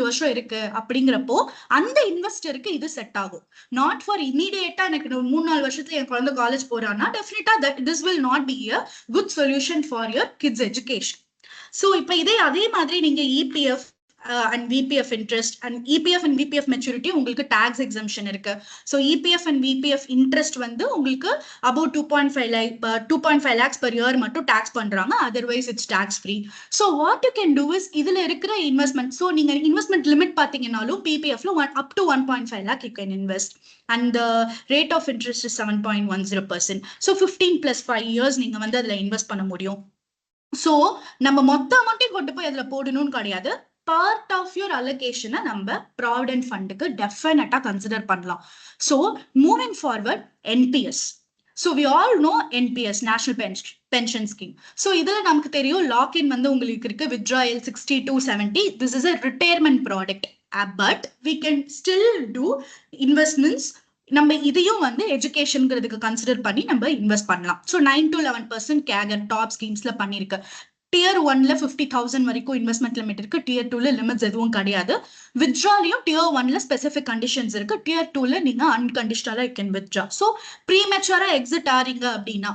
வருஷம் இருக்கு அப்படிங்கிறப்போ அந்த இன்வெஸ்டருக்கு இது செட் ஆகும். நாட் ஃபார் இமீடியேட்டா எனக்கு 3-4 வருஷத்துல என் குழந்தை காலேஜ் போறான்னா டெஃபினட்டா this will not be a good solution for your kids education. So இப்போ அதே மாதிரி நீங்க EPF and VPF interest and EPF and VPF maturity உங்களுக்கு tax exemption இருக்கு. So EPF and VPF interest வந்து உங்களுக்கு about 2.5 lakhs per year மட்டும் tax பண்றாங்க. Otherwise it's tax free. So what you can do is இதுல இருக்கிற investment. So நீங்க investment limit பாத்தீங்கன்னாலும் PPF ல up to 1.5 lakh you can invest. And the rate of interest is 7.10%. So 15 plus 5 years நீங்க வந்து அதுல invest பண்ண முடியும். So நம்ம மொத்த அமௌண்ட்டையும் கொண்டு போய் அதுல போடணும்னு கிடையாது. பார்ட் ஆஃப் யுவர் அலோகேஷனை நம்ம ப்ராவிடென்ட் ஃபண்டுக்கு டெஃபினட்டா கன்சிடர் பண்ணலாம். So moving forward NPS. So we all know NPS national pension scheme. So இதுல நமக்கு தெரியும் லாக்இன் வந்து உங்களுக்கு இருக்கு withdrawal 60 to 70. This is a retirement product. But we can still do investments. நம்ம இதையும் வந்து எஜுகேஷன்ங்கிறதுக்கு கன்சிடர் பண்ணி நம்ம இன்வெஸ்ட் பண்ணலாம். ஸோ 9 to 11% கேகர் டாப் ஸ்கீம்ஸ்ல பண்ணிருக்கு. Tier 1ல 50,000 வரைக்கும் இன்வெஸ்ட்மெண்ட் லிமிட் இருக்கு. Tier 2ல லிமிட்ஸ் எதுவும் கிடையாது. வித்ட்ராலையும் Tier 1ல ஸ்பெசிபிக் கண்டிஷன்ஸ் இருக்கு. Tier 2ல நீங்க அன்கண்டிஷனலா யூ கேன் வித்ட்ரா. ஸோ ப்ரீமெச்சூரா எக்ஸிட் ஆறீங்க அப்படின்னா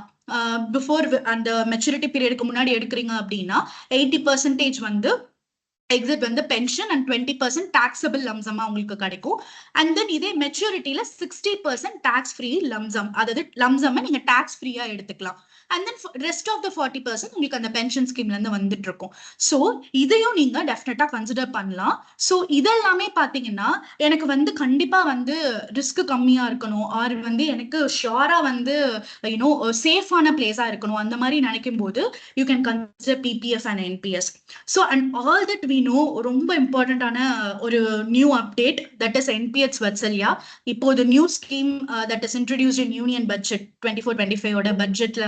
பிஃபோர் அந்த மெச்சூரிட்டி பீரியடுக்கு முன்னாடி எடுக்கிறீங்க அப்படின்னா 80% வந்து எக்ஸிட் வந்து பென்ஷன் அண்ட் 20% டாக்ஸபிள் லம்சமா உங்களுக்கு கிடைக்கும். அண்ட் தென் இதே மெச்சூரிட்டியில 60% டாக்ஸ் ஃப்ரீ லம்சம், அதாவது லம்சம் நீங்க டாக்ஸ் ஃப்ரீயா எடுத்துக்கலாம். And then rest of the 40% உங்களுக்கு அந்த பென்ஷன் ஸ்கீம்ல இருந்து வந்துட்டு இருக்கும். ஸோ இதையும் நீங்க டெஃபினட்டா கன்சிடர் பண்ணலாம். ஸோ இதெல்லாமே பாத்தீங்கன்னா எனக்கு வந்து கண்டிப்பா வந்து ரிஸ்க் கம்மியா இருக்கணும், ஆர் வந்து எனக்கு ஷியோரா வந்து யூனோ சேஃபான பிளேஸா இருக்கணும், அந்த மாதிரி நினைக்கும் போது you can consider PPF and NPS. So and all that we know ரொம்ப இம்பார்ட்டன்டான ஒரு new update, that is NPS Vatsalya. இப்போ ஒரு new scheme that is introduced in union budget 24-25 பட்ஜெட்ல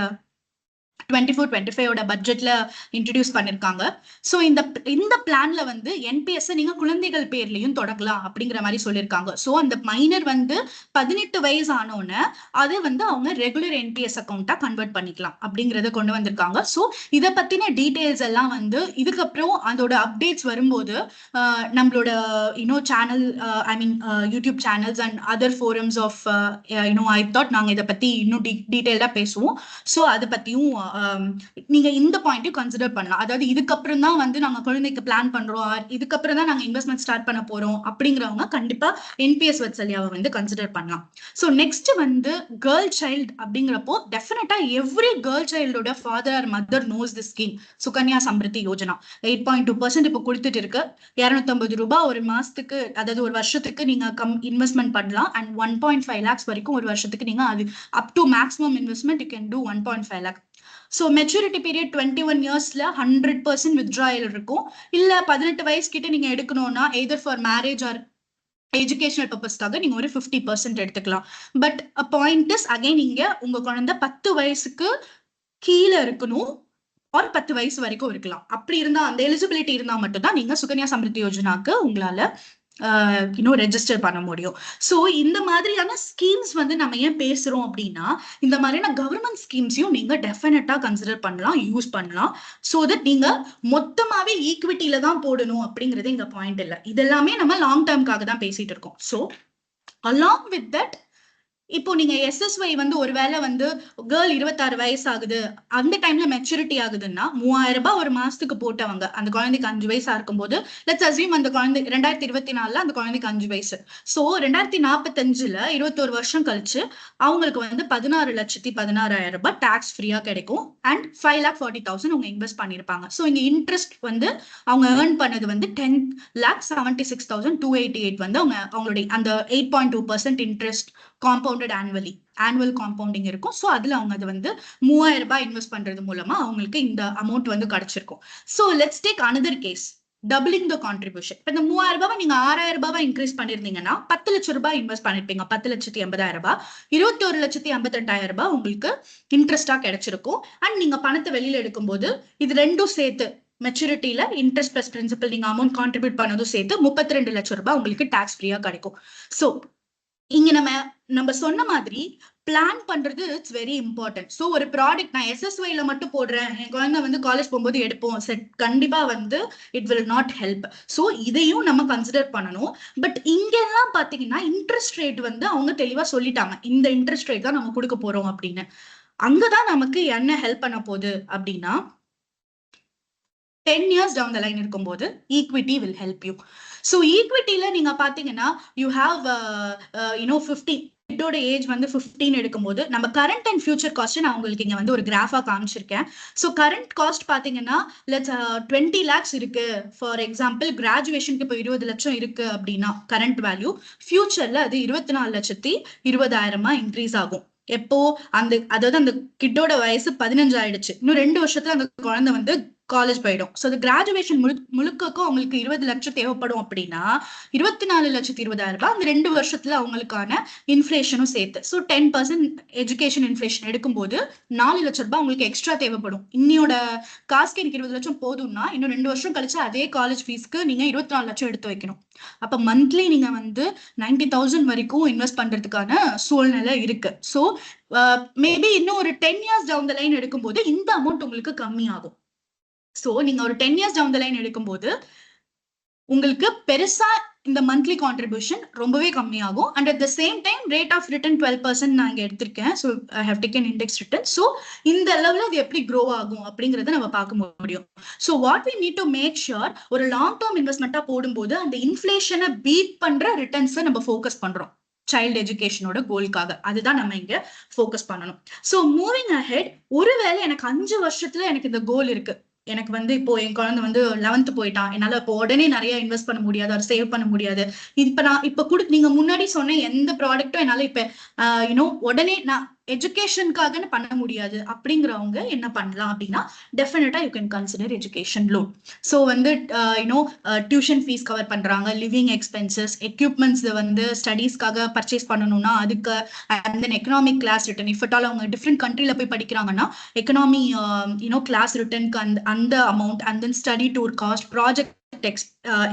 24-25 பட்ஜெட்ல இன்ட்ரடியூஸ் பண்ணிருக்காங்க. ஸோ இந்த பிளான்ல வந்து என்பிஎஸ் நீங்க குழந்தைகள் பேர்லயும் தொடங்கலாம் அப்படிங்கிற மாதிரி சொல்லியிருக்காங்க. ஸோ அந்த மைனர் வந்து 18 வயசு ஆனோன்னு அது வந்து அவங்க ரெகுலர் என்பிஎஸ் அக்கௌண்டா கன்வெர்ட் பண்ணிக்கலாம் அப்படிங்கறத கொண்டு வந்திருக்காங்க. ஸோ இதை பத்தின டீடைல்ஸ் எல்லாம் வந்து இதுக்கப்புறம் அதோட அப்டேட்ஸ் வரும்போது நம்மளோட channel, I mean YouTube channels and other forums of I thought நாங்க இதை பத்தி இன்னும் டீடைல்டா பேசுவோம். ஸோ அதை பத்தியும் நீங்க இந்த பாயிண்டையும் கன்சிடர் பண்ணலாம். அதாவது இதுக்கப்புறம் தான் வந்து நாங்க குழந்தைக்கு பிளான் பண்றோம், இதுக்கப்புறம் தான் நாங்க இன்வெஸ்ட்மெண்ட் ஸ்டார்ட் பண்ண போறோம் அப்படிங்கிறவங்க கண்டிப்பா என்பிஎஸ் வத்சல்யாவை வந்து கன்சிடர் பண்ணலாம். ஸோ நெக்ஸ்ட் வந்து கேர்ள் சைல்டு அப்படிங்கிறப்போ டெஃபினட்டா எவ்ரி கேர்ள் சைல்டோட father or mother knows the scheme. Sukanya Samriddhi Yojana 8.2% இப்போ கொடுத்துட்டு இருக்கு. 250 ரூபாய் ஒரு மாசத்துக்கு, அதாவது ஒரு வருஷத்துக்கு நீங்க இன்வெஸ்ட்மெண்ட் பண்ணலாம். அண்ட் 1.5 lakhs வரைக்கும் ஒரு வருஷத்துக்கு நீங்க அது up to maximum investment you can do 1.5 lakh. So maturity period 21 இயர்ஸ்ல 100% வித்ட்ராயல் இருக்கும். இல்ல 18 வயசு கிட்ட நீங்க எடுக்கணும்னா either for marriage or educational பர்பஸ்க்காக நீங்க ஒரு 50% எடுத்துக்கலாம். பட் பாயிண்ட் இஸ் அகைன், நீங்க உங்க குழந்தை 10 வயசுக்கு கீழே இருக்கணும், ஒரு 10 வயசு வரைக்கும் இருக்கலாம். அப்படி இருந்தா அந்த எலிஜிபிலிட்டி இருந்தா மட்டும்தான் நீங்க சுகன்யா சம்ருத்தி யோஜனாக்கு உங்களால ரெஜிஸ்டர் பண்ண முடியும். ஸோ இந்த மாதிரியான ஸ்கீம்ஸ் வந்து நம்ம ஏன் பேசுறோம் அப்படின்னா, இந்த மாதிரியான கவர்மெண்ட் ஸ்கீம்ஸையும் நீங்க டெஃபினட்டா கன்சிடர் பண்ணலாம், யூஸ் பண்ணலாம். ஸோ தட் நீங்க மொத்தமாவே ஈக்விட்டியில தான் போடணும் அப்படிங்கிறது இங்க பாயிண்ட் இல்லை. இதெல்லாமே நம்ம லாங் டேர்ம்காக தான் பேசிட்டு இருக்கோம். ஸோ அலாங் வித் தட் இப்போ நீங்க எஸ்எஸ்ஒய் வந்து ஒருவேளை வந்து கேர்ள் 26 வயசு ஆகுது, அந்த டைம்ல மெச்சூரிட்டி ஆகுதுன்னா 3000 ரூபாய் ஒரு மாசத்துக்கு போட்டவங்க அந்த குழந்தைக்கு 5 வயசா இருக்கும்போது, லெட்ஸ் அஸ்யூம் அந்த குழந்தை 2024 அந்த குழந்தைக்கு 5 வயசு. ஸோ 2045 21 வருஷம் கழிச்சு அவங்களுக்கு வந்து 16,16,000 ரூபாய் டாக்ஸ் ஃப்ரீயா கிடைக்கும். அண்ட் 5,40,000 அவங்க இன்வெஸ்ட் பண்ணிருப்பாங்க. ஸோ இங்க இன்ட்ரெஸ்ட் வந்து அவங்க ஏர்ன் பண்ணது வந்து 10,76,288 வந்து அவங்களுடைய அந்த 8.2% இன்ட்ரெஸ்ட் காம்பவுண்டட் ஆனுவல் காம்பவுண்டிங் இருக்கும். ஸோ அதுல அவங்க அது வந்து 3000 ரூபாய் இன்வெஸ்ட் பண்றது மூலமா அவங்களுக்கு இந்த அமௌண்ட் வந்து கிடைச்சிருக்கும். So let's take another case, doubling the contribution. இப்போ இந்த 3000 ரூபாய் நீங்க 6000 ரூபாய் இன்க்ரீஸ் பண்ணிருந்தீங்கன்னா 10 லட்சம் ரூபாய் இன்வெஸ்ட் பண்ணிருப்பீங்க. 10,80,000 ரூபாய், 21,58,000 ரூபாய் உங்களுக்கு இன்ட்ரெஸ்டா கிடைச்சிருக்கும். அண்ட் நீங்க பணத்தை வெளியில எடுக்கும்போது இது ரெண்டும் சேர்த்து மெச்சூரிட்டியில இன்ட்ரெஸ்ட் பிளஸ் பிரின்சிபல் நீங்க அமௌண்ட் கான்ட்ரிபியூட் பண்ணதும் சேர்த்து 32 லட்சம் ரூபாய் உங்களுக்கு டாக்ஸ் ஃப்ரீயா கிடைக்கும். ஸோ இங்க நம்ம சொன்ன மாதிரி பிளான் பண்றது இட்ஸ் வெரி இம்பார்ட்டன்ட். ஸோ ஒரு ப்ராடக்ட் நான் எஸ்எஸ்ஒய்ல மட்டும் போடுறேன், என் குழந்தை வந்து காலேஜ் போகும்போது எடுப்போம் செட், கண்டிப்பா வந்து it will not help. So இதையும் நம்ம கன்சிடர் பண்ணணும். பட் இங்கெல்லாம் பாத்தீங்கன்னா இன்ட்ரெஸ்ட் ரேட் வந்து அவங்க தெளிவா சொல்லிட்டாங்க, இந்த இன்ட்ரெஸ்ட் ரேட் தான் நம்ம கொடுக்க போறோம் அப்படின்னு. அங்கதான் நமக்கு என்ன ஹெல்ப் பண்ண போகுது அப்படின்னா, 10 years down the line இருக்கும்போது equity will help you. So equityல நீங்க பாத்தீங்கன்னா you have 50 கிட்டோட ஏஜ் வந்து 15 எடுக்கும்போது நம்ம கரண்ட் அண்ட் ஃபியூச்சர் காஸ்ட் நான் உங்களுக்கு இங்க வந்து ஒரு கிராஃபா காமிச்சிருக்கேன். ஸோ கரண்ட் காஸ்ட் பாத்தீங்கன்னா லெட்ஸ் 20 lakhs இருக்கு ஃபார் எக்ஸாம்பிள், கிராஜுவேஷனுக்கு இப்போ 20 லட்சம் இருக்கு அப்படின்னா கரண்ட் வேல்யூ, ஃபியூச்சர்ல அது 24,20,000 இன்க்ரீஸ் ஆகும். எப்போ அதாவது அந்த கிட்டோட வயசு 15 ஆயிடுச்சு, இன்னும் 2 வருஷத்துல அந்த குழந்தை வந்து காலேஜ் போயிடும். ஸோ அது கிராஜுவேஷன் முழுக்கும் அவங்களுக்கு 20 லட்சம் தேவைப்படும் அப்படின்னா 24,20,000 அந்த 2 வருஷத்துல அவங்களுக்கான இன்ஃபிளேஷனும் சேர்த்து, ஸோ 10% எஜுகேஷன் இன்ஃபிளேஷன் எடுக்கும்போது 4 லட்சம் ரூபாய் உங்களுக்கு எக்ஸ்ட்ரா தேவைப்படும். இன்னையோட காசுக்கு எனக்கு 20 லட்சம் போதும்னா இன்னும் 2 வருஷம் கழிச்சு அதே காலேஜ் ஃபீஸ்க்கு நீங்க 24 லட்சம் எடுத்து வைக்கணும். அப்ப மந்த்லி நீங்க வந்து 90,000 வரைக்கும் இன்வெஸ்ட் பண்றதுக்கான சூழ்நிலை இருக்கு. ஸோ மேபி இன்னும் ஒரு 10 years down the line எடுக்கும்போது இந்த அமௌண்ட் உங்களுக்கு கம்மி ஆகும். சோ நீங்க ஒரு 10 years down the line எடுக்கும்போது உங்களுக்கு பெருசா இந்த மந்த்லி கான்ட்ரிபியூஷன் ரொம்பவே கம்மியாகும். And at the same time rate of return 12% நான் இங்க எடுத்திருக்கேன். So I have taken index return. So இந்த அளவுல அது எப்படி க்ரோ ஆகும் அப்படிங்கறத நம்ம பார்க்க முடியும். So what we need to make sure, ஒரு லாங் டேர்ம் இன்வெஸ்ட்மெண்ட்டா போடும்போது அந்த இன்ஃபிளேஷனை பீட் பண்ற ரிட்டர்ன்ஸை நம்ம ஃபோக்கஸ் பண்றோம் சைல்டு எஜுகேஷனோட கோல்காக. அதுதான் நம்ம இங்க ஃபோக்கஸ் பண்ணணும். ஸோ மூவிங் அஹெட், ஒருவேளை எனக்கு 5 வருஷத்துல எனக்கு இந்த கோல் இருக்கு, எனக்கு வந்து இப்போ என் குழந்தை வந்து 11th போயிட்டான், என்னால இப்போ உடனே நிறைய இன்வெஸ்ட் பண்ண முடியாது, அதை சேவ் பண்ண முடியாது, இப்ப நான் இப்ப நீங்க முன்னாடி சொன்ன எந்த ப்ராடக்ட்டும் என்னால இப்ப உடனே நான் எஜுகேஷனுக்காக பண்ண முடியாது அப்படிங்கிறவங்க என்ன பண்ணலாம் அப்படின்னா, definitely you can consider education loan. So வந்து டியூஷன் ஃபீஸ் கவர் பண்றாங்க, லிவிங் எக்ஸ்பென்சஸ், எக்யூப்மெண்ட்ஸ் வந்து ஸ்டடீஸ்க்காக பர்ச்சேஸ் பண்ணணும்னா அதுக்கு, and then economic class return, if at all அவங்க டிஃப்ரெண்ட் கண்ட்ரில போய் படிக்கிறாங்கன்னா எக்கனாமி கிளாஸ் ரிட்டர்னுக்கு அந்த amount, and then study tour cost, project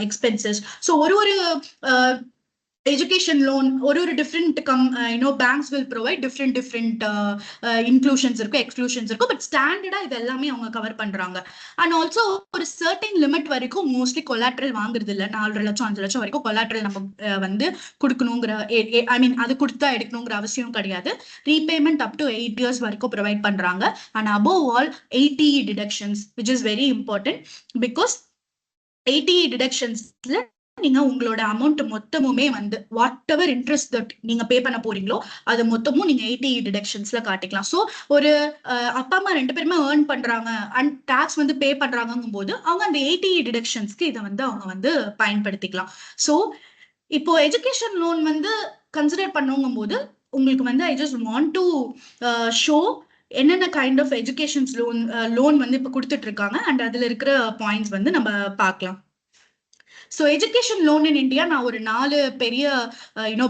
expenses. So ஒரு education loan ஒரு different banks will provide different inclusions இருக்கும், exclusions இருக்கும், பட் ஸ்டாண்டர்டா இது எல்லாமே அவங்க கவர் பண்றாங்க. அண்ட் ஆல்சோ ஒரு சர்டன் லிமிட் வரைக்கும் மோஸ்ட்லி கொலாட்ரல் வாங்குறது இல்ல. 4 லட்சம் 5 லட்சம் வரைக்கும் கொலாட்ரல் நம்ம வந்து கொடுக்கணுங்கிற, ஐ மீன் அது கொடுத்தா எடுக்கணுங்கிற அவசியம் கிடையாது. ரீபேமெண்ட் அப் டு 8 years வரைக்கும் ப்ரொவைட் பண்றாங்க. And above all 80 deductions which is very important because 80 deductionsல நீங்க உங்களோட அமௌண்ட் மொத்தமுமே வந்து வாட் எவர் இன்ட்ரெஸ்ட் தட் நீங்க பே பண்ண போறீங்களோ அது மொத்தமும் நீங்க 80 டிடக்ஷன்ஸ்ல காட்டிக்கலாம். ஸோ ஒரு அப்பா அம்மா 2 பேருமே ஏர்ன் பண்றாங்க அண்ட் டாக்ஸ் வந்து பே பண்றாங்கும் போது அவங்க அந்த 80 டிடக்ஷன்ஸ்க்கு இதை வந்து அவங்க வந்து பயன்படுத்திக்கலாம். ஸோ இப்போ எஜுகேஷன் லோன் வந்து கன்சிடர் பண்ணுங்கும் போது உங்களுக்கு வந்து I just want to show என்னென்ன கைண்ட் ஆஃப் எஜுகேஷன் லோன் வந்து இப்போ கொடுத்துட்டு இருக்காங்க அண்ட் அதுல இருக்கிற பாயிண்ட்ஸ் வந்து நம்ம பார்க்கலாம். So education loan in India நான் ஒரு 4 பெரிய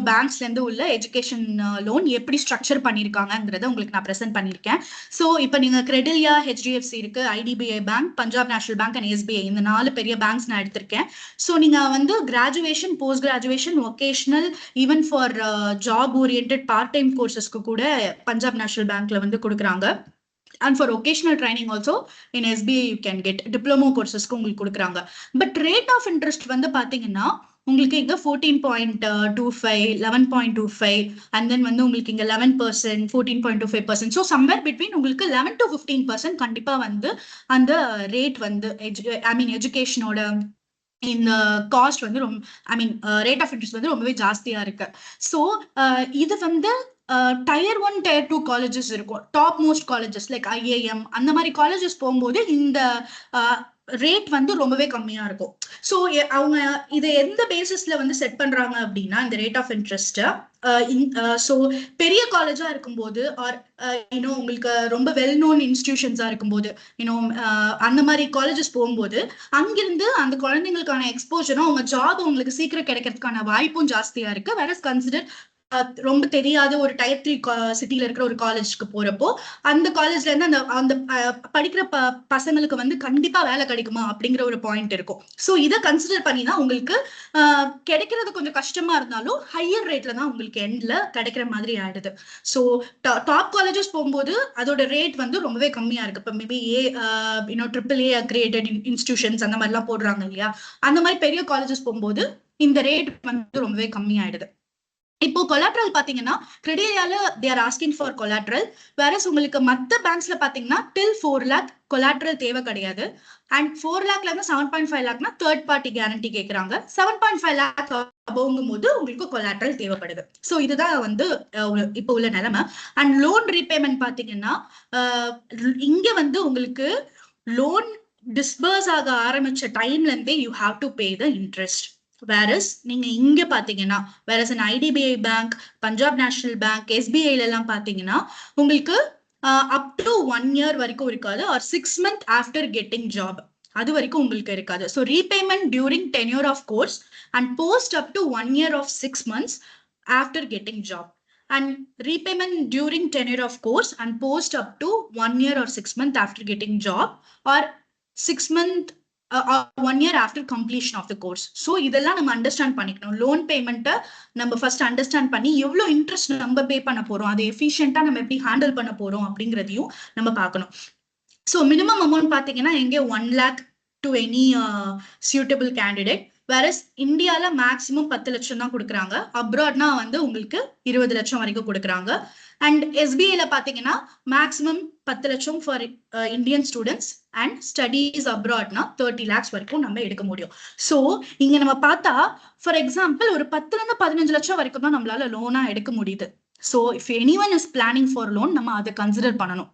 பேங்க்ஸ்ல இருந்து உள்ள எஜுகேஷன் லோன் எப்படி ஸ்ட்ரக்சர் பண்ணியிருக்காங்கிறத உங்களுக்கு நான் ப்ரெசென்ட் பண்ணியிருக்கேன். ஸோ இப்போ நீங்க கிரெடிலியா, HDFC இருக்கு, IDBI bank, Punjab national bank and SBI, இந்த 4 பெரிய பேங்க்ஸ் நான் எடுத்திருக்கேன். ஸோ நீங்க வந்து graduation, post graduation, vocational, even for job orient part time கோர்சஸ்க்கு கூட பஞ்சாப் நேஷனல் பேங்க்ல வந்து கொடுக்குறாங்க. And for vocational training also in SBI you can get diploma courses உங்களுக்கு கொடுக்குறாங்க. பட் ரேட் ஆஃப் இன்ட்ரெஸ்ட் வந்து பாத்தீங்கன்னா உங்களுக்கு இங்க 14.25, 11.25 அண்ட் தென் வந்து உங்களுக்கு இங்க 11%, 14.25%. ஸோ சம்வேர் பிட்வீன் உங்களுக்கு 11 to 15% கண்டிப்பா வந்து அந்த ரேட் வந்து ஐ மீன் எஜுகேஷனோட இந்த காஸ்ட் வந்து ரொம்ப, ஐ மீன் ரேட் ஆஃப் இன்ட்ரெஸ்ட் வந்து ரொம்பவே ஜாஸ்தியா இருக்கு. ஸோ இது வந்து Tier 1, Tier 2 காலேஜஸ் இருக்கும், top most colleges like IIM அந்த மாதிரி காலேஜஸ் போகும்போது இந்த ரேட் வந்து ரொம்பவே கம்மியா இருக்கும். ஸோ அவங்க இதை எந்த பேசிஸ்ல வந்து செட் பண்றாங்க அப்படின்னா இந்த ரேட் ஆஃப் இன்ட்ரெஸ்ட், ஸோ பெரிய காலேஜா இருக்கும்போது ஆர் உங்களுக்கு ரொம்ப வெல் நோன் இன்ஸ்டிடியூஷன்ஸா இருக்கும்போது அந்த மாதிரி காலேஜஸ் போகும்போது அங்கிருந்து அந்த குழந்தைங்களுக்கான எக்ஸ்போஜரும் அவங்க ஜாப் உங்களுக்கு சீக்கிரம் கிடைக்கிறதுக்கான வாய்ப்பும் ஜாஸ்தியா இருக்கு. வேற கன்சிடர் ரொம்ப தெரியாத ஒரு Tier 3 சிட்டில இருக்கிற ஒரு காலேஜ்க்கு போறப்போ அந்த காலேஜ்ல இருந்து அந்த படிக்கிற பசங்களுக்கு வந்து கண்டிப்பா வேலை கிடைக்குமா அப்படிங்கிற ஒரு பாயிண்ட் இருக்கும். ஸோ இதை கன்சிடர் பண்ணி தான் உங்களுக்கு கிடைக்கிறது கொஞ்சம் கஷ்டமா இருந்தாலும் ஹையர் ரேட்ல தான் உங்களுக்கு எண்ட்ல கிடைக்கிற மாதிரி ஆயிடுது. ஸோ டாப் காலேஜஸ் போகும்போது அதோட ரேட் வந்து ரொம்பவே கம்மியா இருக்கு. இப்போ மேபி AAA அக்ரிடேட்டட் இன்ஸ்டிடியூஷன்ஸ் அந்த மாதிரிலாம் போடுறாங்க இல்லையா, அந்த மாதிரி பெரிய காலேஜஸ் போகும்போது இந்த ரேட் வந்து ரொம்பவே கம்மியாயிடுது. இப்போ கொலாட்ரல் பாத்தீங்கன்னா கிரெடியால they are asking for collateral. வேற உங்களுக்கு மத்த பேங்க்ஸ்ல பாத்தீங்கன்னா டில் 4 lakh கொலாட்ரல் தேவை கிடையாது. அண்ட் 4 lakhல இருந்து 7.5 lakhனா தேர்ட் பார்ட்டி கேரண்டி கேட்கறாங்க. 7.5 lakh அபோங்கும் போது உங்களுக்கு கொலாட்ரல் தேவைப்படுது. ஸோ இதுதான் வந்து இப்போ உள்ள நிலைமை. அண்ட் லோன் ரீபேமெண்ட் பாத்தீங்கன்னா இங்க வந்து உங்களுக்கு லோன் டிஸ்பர்ஸ் ஆக ஆரம்பிச்ச டைம்ல இருந்தே you have to pay the interest. Various நீங்க இங்க பாத்தீங்கன்னா various IDBI bank, Punjab national bank, எஸ்பிஐல எல்லாம் பாத்தீங்கன்னா உங்களுக்கு அப் டு 1 year வரைக்கும் இருக்காது, or 6 months after getting job அது வரைக்கும் உங்களுக்கு இருக்காது. So repayment during tenure of course and post up to 1 year of 6 months after getting job. And repayment during tenure of course and post up to 1 year or 6 months after getting job, or 6 months or 1 year after completion of the course. So இதெல்லாம் நம்ம understand பண்ணிக்கணும். Loan பேமெண்ட்டை நம்ம first understand பண்ணி எவ்வளவு interest நம்ம பே பண்ண போறோம், அதை எஃபிஷியன்ட்டா நம்ம எப்படி ஹேண்டில் பண்ண போறோம் அப்படிங்கிறதையும் நம்ம பார்க்கணும். ஸோ மினிமம் அமௌண்ட் பார்த்தீங்கன்னா எங்கே 1 lakh to any suitable candidate. Whereas இந்தியால மேக்ஸிமம் 10 லட்சம் தான் கொடுக்குறாங்க. அப்ராட்னா வந்து உங்களுக்கு 20 லட்சம் வரைக்கும் கொடுக்குறாங்க. அண்ட் எஸ்பிஐல பாத்தீங்கன்னா மேக்ஸிமம் 10 லட்சம் for Indian students and studies அப்ராட்னா 30 lakhs வரைக்கும் நம்ம எடுக்க முடியும். ஸோ இங்க நம்ம பார்த்தா ஃபார் எக்ஸாம்பிள் ஒரு 10ல இருந்து 15 லட்சம் வரைக்கும் தான் நம்மளால லோனா எடுக்க முடியுது. So if anyone is planning for loan நம்ம அதை கன்சிடர் பண்ணணும்.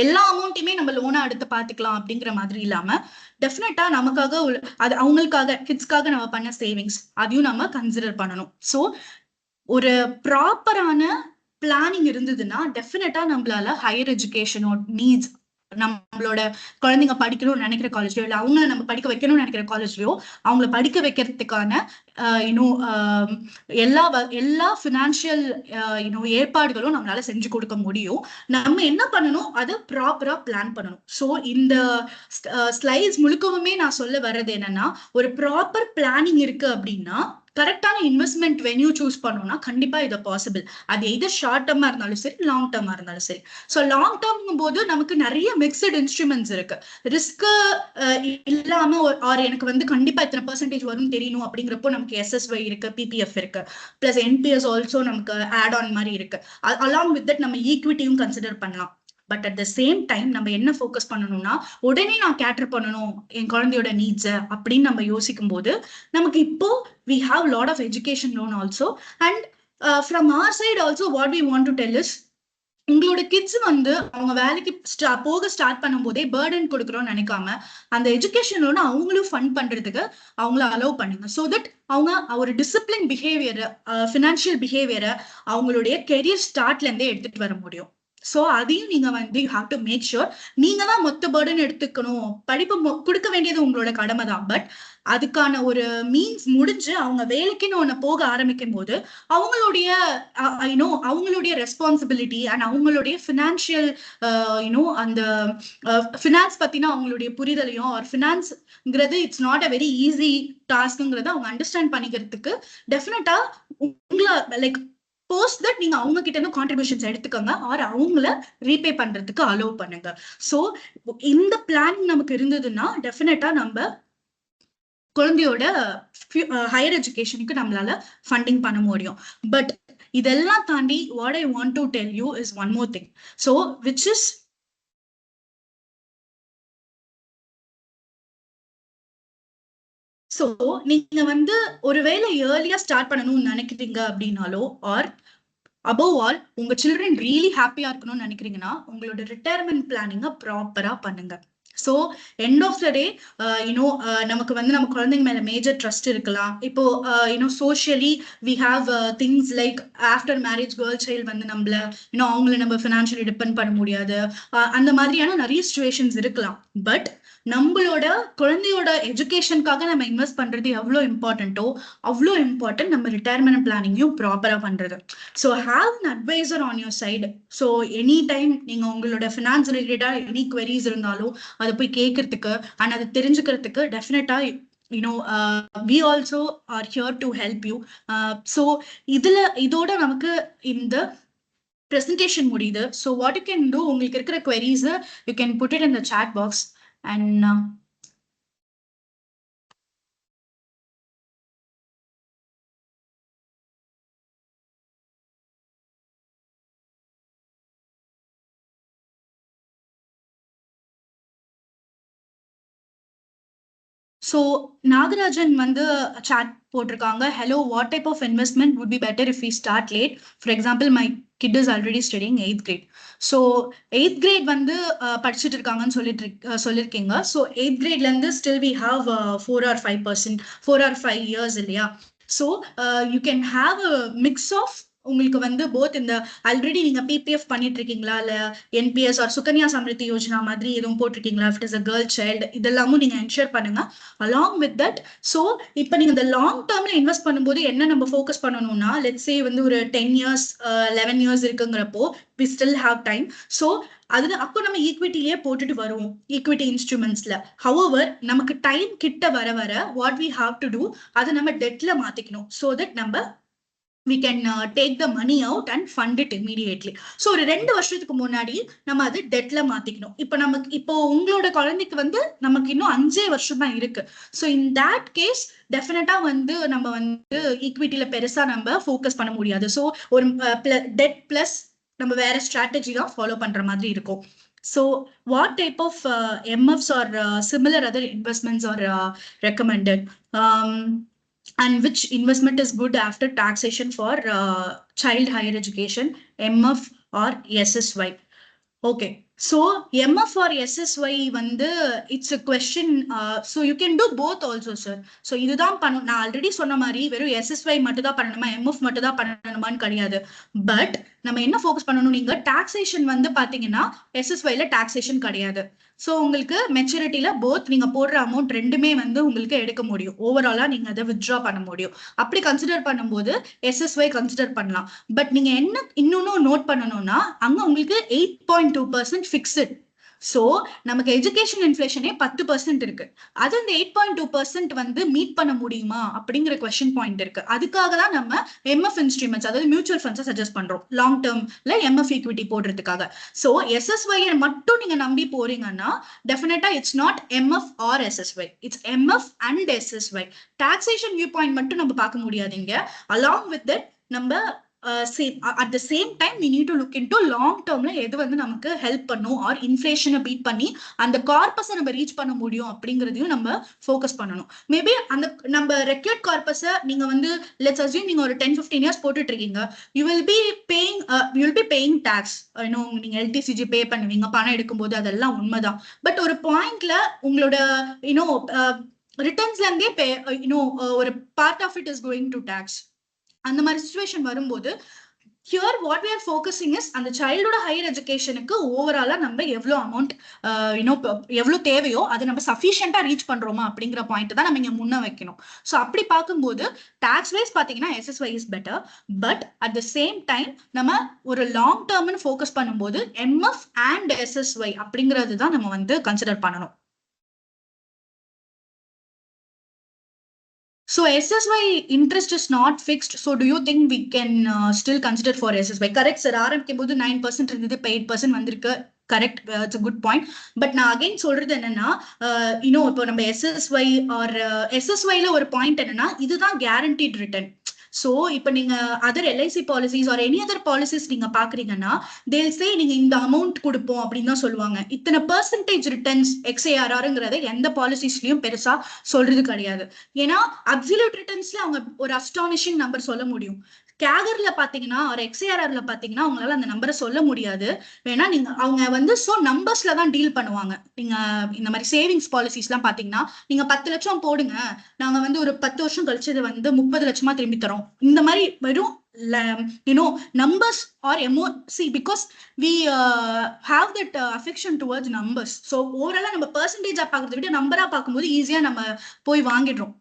எல்லா அமௌண்ட்டையுமே நம்ம லோனா எடுத்து பாத்துக்கலாம் அப்படிங்கிற மாதிரி இல்லாம டெஃபினட்டா நமக்காக அது அவங்களுக்காக கிட்ஸ்க்காக நம்ம பண்ண சேவிங்ஸ் அதையும் நம்ம கன்சிடர் பண்ணணும். ஸோ ஒரு ப்ராப்பரான பிளானிங் இருந்ததுன்னா டெஃபினட்டா நம்மளால ஹையர் எஜுகேஷனோட நீட்ஸ், நம்மளோட குழந்தைங்க படிக்கணும்னு நினைக்கிற காலேஜ்லயோ இல்ல அவங்க நம்ம படிக்க வைக்கணும்னு நினைக்கிற காலேஜ்லயோ அவங்கள படிக்க வைக்கிறதுக்கான எல்லா பினான்சியல் ஏற்பாடுகளும் நம்மளால செஞ்சு கொடுக்க முடியும். நம்ம என்ன பண்ணணும், அதை ப்ராப்பரா பிளான் பண்ணணும். ஸோ இந்த ஸ்லைட்ஸ் முழுக்கவுமே நான் சொல்ல வர்றது என்னன்னா, ஒரு ப்ராப்பர் பிளானிங் இருக்கு அப்படின்னா கரெக்டான இன்வெஸ்ட்மெண்ட் வென்யூ சூஸ் பண்ணோம்னா கண்டிப்பா இது பாசிபிள். அது எதர் ஷார்ட் டர்மா இருந்தாலும் சரி, லாங் டர்மா இருந்தாலும் சரி. ஸோ லாங் டர்ம் போது நமக்கு நிறைய மிக்சட் இன்ஸ்ட்ருமெண்ட்ஸ் இருக்கு. ரிஸ்க் இல்லாம ஆர் எனக்கு வந்து கண்டிப்பா இத்தனை பெர்சன்டேஜ் வரும் தெரியணும் அப்படிங்கிறப்போ நமக்கு எஸ்எஸ்ஒய் இருக்கு, பிபிஎஃப் இருக்கு, பிளஸ் என்பிஎஸ் ஆல்சோ நமக்கு ஆட் ஆன் மாதிரி இருக்கு. அலாங் வித் தட் நம்ம ஈக்விட்டியும் கன்சிடர் பண்ணலாம். But at the same time நம்ம என்ன ஃபோக்கஸ் பண்ணணும்னா உடனே நான் கேட்டர் பண்ணணும் என் குழந்தையோட நீட்ஸை அப்படின்னு நம்ம யோசிக்கும் போது நமக்கு இப்போ we have a lot of education loan also. And from our side also what we want to tell is உங்களோட கிட்ஸ் வந்து அவங்க வேலைக்கு போக ஸ்டார்ட் பண்ணும் போதே பேர்டன் கொடுக்குறோம்னு நினைக்காம அந்த எஜுகேஷன் லோனை அவங்களும் ஃபண்ட் பண்றதுக்கு அவங்கள அலோவ் பண்ணுங்க. ஸோ தட் அவங்க ஒரு டிசிப்ளின் பிஹேவியரை, ஃபினான்ஷியல் பிஹேவியரை அவங்களுடைய கெரியர் ஸ்டார்ட்ல இருந்தே எடுத்துட்டு வர முடியும். ஸோ அதையும் நீங்க வந்து you have to make sure. நீங்க தான் மொத்த பேர்டன் எடுத்துக்கணும், படிப்பு கொடுக்க வேண்டியது உங்களோட கடமை தான். பட் அதுக்கான ஒரு மீன்ஸ் முடிஞ்சு அவங்க வேலைக்குன்னு ஒண்ணு போக ஆரம்பிக்கும் போது அவங்களுடைய அவங்களுடைய ரெஸ்பான்சிபிலிட்டி அண்ட் அவங்களுடைய ஃபினான்ஷியல் அந்த ஃபினான்ஸ் பத்தினா அவங்களுடைய புரிதலையும், ஆர் ஃபினான்ஸ்ங்கிறது it's not a very easy டாஸ்க்ங்கிறத அவங்க அண்டர்ஸ்டாண்ட் பண்ணிக்கிறதுக்கு டெஃபினட்டா உங்களை லைக் போஸ்ட் தட் நீங்க அவங்க கிட்ட இருந்து கான்ட்ரிபியூஷன்ஸ் எடுத்துக்கோங்க, ஆர் அவங்கள ரீபே பண்றதுக்கு அலோவ் பண்ணுங்க. ஸோ இந்த பிளானிங் நமக்கு இருந்ததுன்னா டெஃபினட்டா நம்ம குழந்தையோட ஹையர் எஜுகேஷனுக்கு நம்மளால ஃபண்டிங் பண்ண முடியும். பட் இதெல்லாம் தாண்டி what I want to tell you is one more thing. So which is so நீங்க வந்து ஒருவேளை ஏர்லியா ஸ்டார்ட் பண்ணணும்னு நினைக்கிறீங்க அப்படின்னாலோ, ஆர் அபவ் ஆல் உங்க சில்ட்ரன் ரியலி ஹாப்பியா இருக்கணும்னு நினைக்கிறீங்கன்னா உங்களோட ரிட்டையர்மெண்ட் பிளானிங்க ப்ராப்பரா பண்ணுங்க. So end of the day நமக்கு வந்து நம்ம குழந்தைங்க மேல மேஜர் ட்ரஸ்ட் இருக்கலாம். இப்போ socially we have things like after marriage girl child வந்து நம்மள அவங்கள நம்ம ஃபினான்ஷியலி டிபெண்ட் பண்ண முடியாது, அந்த மாதிரியான நிறைய சுச்சுவேஷன்ஸ் இருக்கலாம். பட் நம்மளோட குழந்தையோட எஜுகேஷனுக்காக நம்ம இன்வெஸ்ட் பண்றது எவ்வளோ இம்பார்ட்டன்ட்டோ அவ்வளோ இம்பார்ட்டன்ட் நம்ம ரிட்டையர்மெண்ட் பிளானிங்கையும் ப்ராப்பரா பண்றது. So have an advisor on your side. So any time நீங்க உங்களோட ஃபினான்ஸ் ரிலேட்டடா எனி குவரிஸ் இருந்தாலும் அதை போய் கேட்கறதுக்கு அண்ட் அதை தெரிஞ்சுக்கிறதுக்கு டெஃபினட்டா we also are here to help you. So இதோட நமக்கு இந்த presentation முடியுது. So what you can do, உங்களுக்கு இருக்கிற queries you can put it in the chat box and so Nagarajan வந்து சாட் போட்டிருக்காங்க, hello, what type of investment would be better if we start late? For example, my kid is already studying 8th grade. So 8th grade வந்து படிச்சுட்டு இருக்காங்கன்னு சொல்லியிருக்கீங்க. So 8th gradeலேருந்து still we have 4 or 5 years இல்லையா? So you can have a mix of, உங்களுக்கு வந்து both இந்த already நீங்க பிபிஎஃப் பண்ணிட்டு இருக்கீங்களா, இல்ல என்பிஎஸ் ஆர் சுகன்யா சம்ரித்தி யோஜனா மாதிரி எதுவும் போட்டிருக்கீங்களா, it is a girl child, இதெல்லாமும் நீங்க என்ஷூர் பண்ணுங்க. அலாங் வித் தட், ஸோ இப்போ நீங்க இந்த லாங் டேர்ம்ல இன்வெஸ்ட் பண்ணும்போது என்ன நம்ம ஃபோக்கஸ் பண்ணணும்னா, லெட்ஸ் சே வந்து ஒரு 10 years 11 years இருக்குங்கிறப்போ we still have time. So அது அப்போ நம்ம ஈக்விட்டிலேயே போட்டுட்டு வருவோம், ஈக்விட்டி இன்ஸ்ட்ருமெண்ட்ஸ்ல. ஹவவர் நமக்கு டைம் கிட்ட வர வர what we have to do, அதை நம்ம டெட்ல மாத்திக்கணும். ஸோ தட் நம்ம we can take the money out and fund it immediately. So ஒரு 2 வருஷத்துக்கு முன்னாடி நம்ம அது டெட்ல மாத்திக்கணும். இப்போ உங்களோட குழந்தைக்கு வந்து நமக்கு இன்னும் 5 வருஷம் தான் இருக்கு. ஸோ இன் தட் கேஸ் டெஃபினட்டா வந்து நம்ம வந்து ஈக்விட்டியில பெருசா நம்ம ஃபோக்கஸ் பண்ண முடியாது. ஸோ ஒரு டெட் பிளஸ் நம்ம வேற ஸ்ட்ராட்டஜி தான் ஃபாலோ பண்ற மாதிரி இருக்கும். So what type of MFs or similar other investments are recommended? And which investment is good after taxation for child higher education, MF or SSY? Okay, so MF or SSY வந்து it's a question, so you can do both also, sir. So இதுதான் நான் already சொன்ன மாதிரி வெறும் SSY மட்டும் தான் பண்ணணுமா, MF மட்டும் தான் பண்ணணுமான்னு கிடையாது. பட் நம்ம என்ன ஃபோக்கஸ் பண்ணணும், நீங்க டாக்ஸேஷன் வந்து பாத்தீங்கன்னா SSYல டாக்ஸேஷன் கிடையாது. ஸோ உங்களுக்கு மெச்சூரிட்டியில போத் நீங்க போடுற அமௌண்ட் ரெண்டுமே வந்து உங்களுக்கு எடுக்க முடியும், ஓவராலா நீங்க அதை வித்ட்ரா பண்ண முடியும். அப்படி கன்சிடர் பண்ணும்போது SSY கன்சிடர் பண்ணலாம். பட் நீங்க என்ன இன்னொன்னு நோட் பண்ணணும்னா, அங்க உங்களுக்கு 8.2% ஃபிக்ஸட். ஸோ நமக்கு எஜுகேஷன் இன்ஃபிளேஷனே 10% இருக்கு. அது இந்த 8.2% வந்து மீட் பண்ண முடியுமா அப்படிங்கிற கொஸ்டின் பாயிண்ட் இருக்கு. அதுக்காக தான் நம்ம MF இன்ஸ்ட்ருமெண்ட்ஸ், அதாவது மியூச்சுவல் ஃபண்ட்ஸை சஜஸ்ட் பண்றோம் லாங் டேர்ம்ல MF ஈக்விட்டி போடுறதுக்காக. ஸோ SSY மட்டும் நீங்க நம்பி போறீங்கன்னா definitely it's not MF or SSY, it's MF and SSY. Taxation view point மட்டும் நம்ம பார்க்க முடியாதுங்க. அலாங் வித் தட் நம்ம at the same time we need to look into long termல எது வந்து நமக்கு ஹெல்ப் பண்ணும் ஆர் இன்ஃபிளேஷனை பீட் பண்ணி அந்த கார்பஸை நம்ம ரீச் பண்ண முடியும் அப்படிங்கிறதையும் நம்ம ஃபோக்கஸ் பண்ணணும். மேபி அந்த நம்ம ரெக்யூர்ட் கார்பஸை நீங்க வந்து லெட்ஸ் அஸ்யூம் நீங்க ஒரு 10-15 years போட்டுட்டு இருக்கீங்க, you will be paying tax. நீங்க எல்டிசிஜி பே பண்ணுவீங்க பணம் எடுக்கும்போது, அதெல்லாம் உண்மைதான். பட் ஒரு பாயிண்ட்ல உங்களோட ரிட்டர்ன்ஸ்ல இருந்தே ஒரு part of it is going to tax. அந்த மாதிரி சிச்சுவேஷன் வரும்போது here what we are focusing is அந்த சைல்டோட ஹையர் எஜுகேஷனுக்கு ஓவராலா நம்ம எவ்வளோ அமௌண்ட் எவ்வளோ தேவையோ அதை நம்ம சஃபிஷியண்டா ரீச் பண்றோமா அப்படிங்கிற பாயிண்ட் தான் நம்ம இங்க முன்ன வைக்கணும். ஸோ அப்படி பார்க்கும்போது டாக்ஸ் வைஸ் பாத்தீங்கன்னா SSY is better. But at the same time நம்ம ஒரு லாங் டேர்ம்னு ஃபோக்கஸ் பண்ணும்போது MF அண்ட் SSY அப்படிங்கிறது தான் நம்ம வந்து கன்சிடர் பண்ணணும். So SSY interest is not fixed. So do you think we can still consider for SSY? Correct, sir. ஆரம்பிக்கும் போது 9% இருந்தது, 8% வந்திருக்கு. Correct, it's a good point. But நான் அகைன் சொல்றது என்னன்னா, இப்போ நம்ம SSY ஆர் SSYல ஒரு பாயிண்ட் என்னன்னா, இதுதான் கேரண்டீட் ரிட்டர்ன். ஸோ இப்போ நீங்க other LIC policies or any other policies நீங்க பாக்குறீங்கன்னா, தேல் சே நீங்க இந்த அமௌண்ட் கொடுப்போம் அப்படின்னு தான் சொல்லுவாங்க. இத்தனை பெர்சன்டேஜ் ரிட்டர்ன்ஸ் XARRங்கிறத எந்த பாலிசிஸ்லயும் பெருசா சொல்றது கிடையாது. ஏன்னா அப்சல்யூட் ரிட்டர்ன்ஸ்ல அவங்க ஒரு அஸ்டானிஷிங் நம்பர் சொல்ல முடியும். கேகர்ல பாத்தீங்கன்னா ஒரு XARRல பாத்தீங்கன்னா அவங்களால அந்த நம்பரை சொல்ல முடியாது. வேணா நீங்க அவங்க வந்து ஸோ நம்பர்ஸ்ல தான் டீல் பண்ணுவாங்க. நீங்க இந்த மாதிரி சேவிங்ஸ் பாலிசிஸ் எல்லாம் பாத்தீங்கன்னா, நீங்க 10 லட்சம் போடுங்க, நாங்க வந்து ஒரு 10 வருஷம் கழிச்சு இது வந்து 30 லட்சமா திரும்பி தரோம், இந்த மாதிரி வெறும் numbers or see because we have that affection towards numbers. So overall நம்ம பெர்சன்டேஜா பாக்குறதை விட நம்பரா பார்க்கும்போது ஈஸியா நம்ம போய் வாங்கிடுறோம்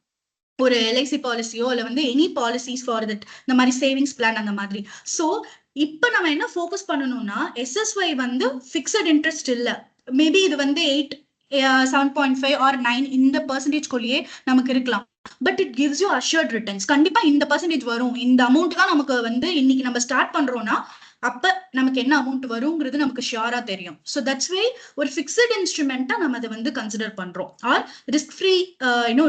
ஒரு LIC பாலிசியோ இல்ல வந்து எனி பாலிசிஸ் ஃபார் தட், இந்த மாதிரி சேவிங்ஸ் பிளான் அந்த மாதிரி. ஸோ இப்ப நம்ம என்ன ஃபோக்கஸ் பண்ணணும்னா, SSY வந்து ஃபிக்ஸட் இன்ட்ரெஸ்ட் இல்ல, மேபி இது வந்து 8, 7.5 or 9 இந்த பெர்சன்டேஜ்குள்ளேயே நமக்கு இருக்கலாம். But it gives you assured returns. கண்டிப்பா இந்த பெர்சன்டேஜ் வரும், இந்த அமௌண்ட் தான் நமக்கு வந்து இன்னைக்கு நம்ம ஸ்டார்ட் பண்றோம்னா அப்ப நமக்கு என்ன அமௌண்ட் வருங்கிறது நமக்கு ஷியரா தெரியும். ஸோ தட்ஸ் வை ஒரு ஃபிக்ஸட் இன்ஸ்ட்ருமெண்டா நம்ம அதை வந்து கன்சிடர் பண்றோம். ஆர் ரிஸ்க் ஃப்ரீ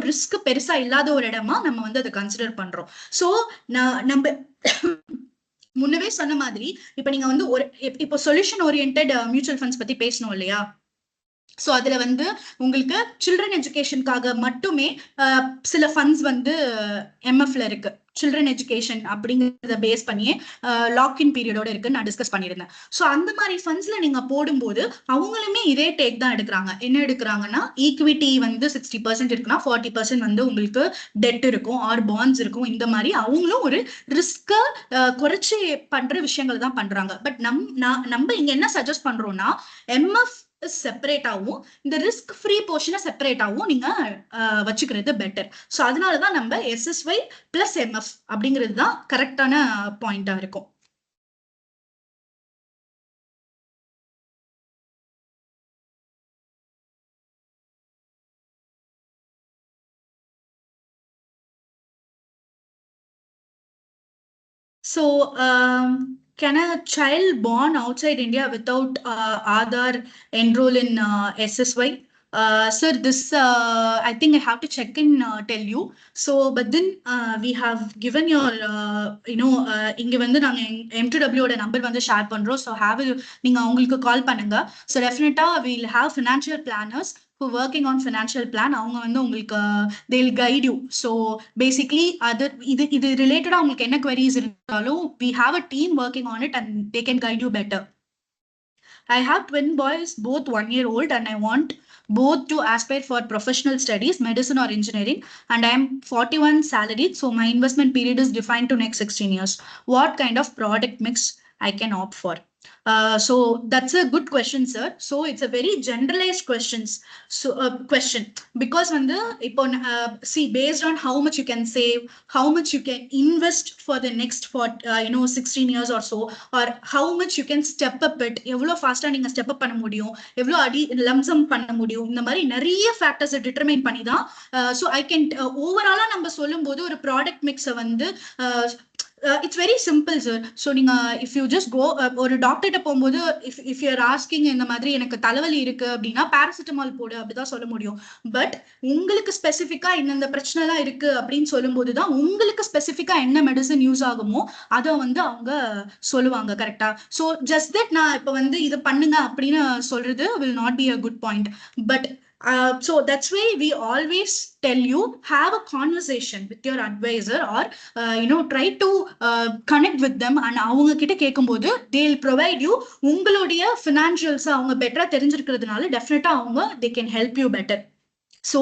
ரிஸ்க் பெருசா இல்லாத ஒரு இடமா நம்ம வந்து அதை கன்சிடர் பண்றோம். ஸோ நம்ம முன்னவே சொன்ன மாதிரி இப்ப நீங்க வந்து ஒரு இப்போ சொல்யூஷன் ஓரியன்டட் மியூச்சுவல் ஃபண்ட்ஸ் பத்தி பேசணும் இல்லையா? ஸோ அதுல வந்து உங்களுக்கு சில்ட்ரன் எஜுகேஷனுக்காக மட்டுமே சில ஃபண்ட்ஸ் வந்து எம்எஃப்ல இருக்கு. சில்ட்ரன் எஜுகேஷன் அப்படிங்கிறத பேஸ் பண்ணியே லாக்இன் பீரியடோட இருக்குன்னு நான் டிஸ்கஸ் பண்ணியிருந்தேன். ஸோ அந்த மாதிரி ஃபண்ட்ஸ்ல நீங்க போடும்போது அவங்களுமே இதே டேக் தான் எடுக்கிறாங்க. என்ன எடுக்கிறாங்கன்னா, ஈக்விட்டி வந்து 60% இருக்குன்னா 40% வந்து உங்களுக்கு டெட் இருக்கும் ஆர் பாண்ட்ஸ் இருக்கும். இந்த மாதிரி அவங்களும் ஒரு ரிஸ்க குறைச்சி பண்ற விஷயங்கள் தான் பண்றாங்க. பட் நம்ம இங்க என்ன சஜஸ்ட் பண்றோம்னா, எம்எஃப் செப்பரேட்டாவும் இந்த ரிஸ்க் ஃப்ரீ போர்ஷனை செப்பரேட்டாவும் நீங்க வச்சுக்கிறது பெட்டர். ஸோ அதனாலதான் நம்ம எஸ்எஸ்ஒய் பிளஸ் எம்எஃப் அப்படிங்கிறது தான் கரெக்டான பாயிண்டா இருக்கும். So, can a child born outside India without Aadhaar enroll in SSY? Sir, this I think I have to check and tell you. So, but then we have given your, இங்க வந்து நாங்க M2W ஓட number வந்து share பண்றோம். So நீங்க அவங்களுக்கு கால் பண்ணுங்க. So டெஃபினட்டா we'll have financial planners who working on financial plan. அவங்க வந்து உங்களுக்கு they'll guide you. So basically இது ரிலேட்டடா உங்களுக்கு என்ன queries இருந்தாலும் we have a team working on it and they can guide you better. I have twin boys, both 1 year old, and I want both to aspire for professional studies, medicine or engineering. And I am 41 salaried, so my investment period is defined to next 16 years. What kind of product mix I can opt for? So that's a good question, sir. So it's a very generalized question because வந்து இப்போ see, based on how much you can save, how much you can invest for the next 16 years or so, or how much you can step up it, எவ்வளோ ஃபாஸ்டா நீங்க step up பண்ண முடியும், எவ்வளோ lump sum பண்ண முடியும், இந்த மாதிரி நிறைய ஃபேக்டர்ஸை டிட்டர்மைன் பண்ணி தான். ஸோ ஐ கேன் ஓவராலா நம்ம சொல்லும் போது ஒரு ப்ராடக்ட் மிக்ஸை வந்து it's very simple sir. So நீங்க இஃப் யூ ஜஸ்ட் கோ ஒரு டாக்டர்கிட்ட போகும்போது இஃப் யூஆர் ஆஸ்கிங் இந்த மாதிரி எனக்கு தலைவலி இருக்கு அப்படின்னா பேராசிட்டமால் போடு அப்படிதான் சொல்ல முடியும். பட் உங்களுக்கு ஸ்பெசிஃபிக்கா இந்த பிரச்சனைலாம் இருக்கு அப்படின்னு சொல்லும் போதுதான் உங்களுக்கு ஸ்பெசிஃபிக்கா என்ன மெடிசன் யூஸ் ஆகுமோ அதை வந்து அவங்க சொல்லுவாங்க. கரெக்டா? ஸோ ஜஸ்ட் தட் நான் இப்போ வந்து இதை பண்ணுங்க அப்படின்னு சொல்றது will not be a good point. But so that's why we always tell you, have a conversation with your advisor or try to connect with them, and அவங்க கிட்ட கேட்கும்போது they'll provide you உங்களுடைய financials அவங்க பெட்டரா தெரிஞ்சிருக்கிறதுனால டெஃபினட்டா அவங்க they can help you better. So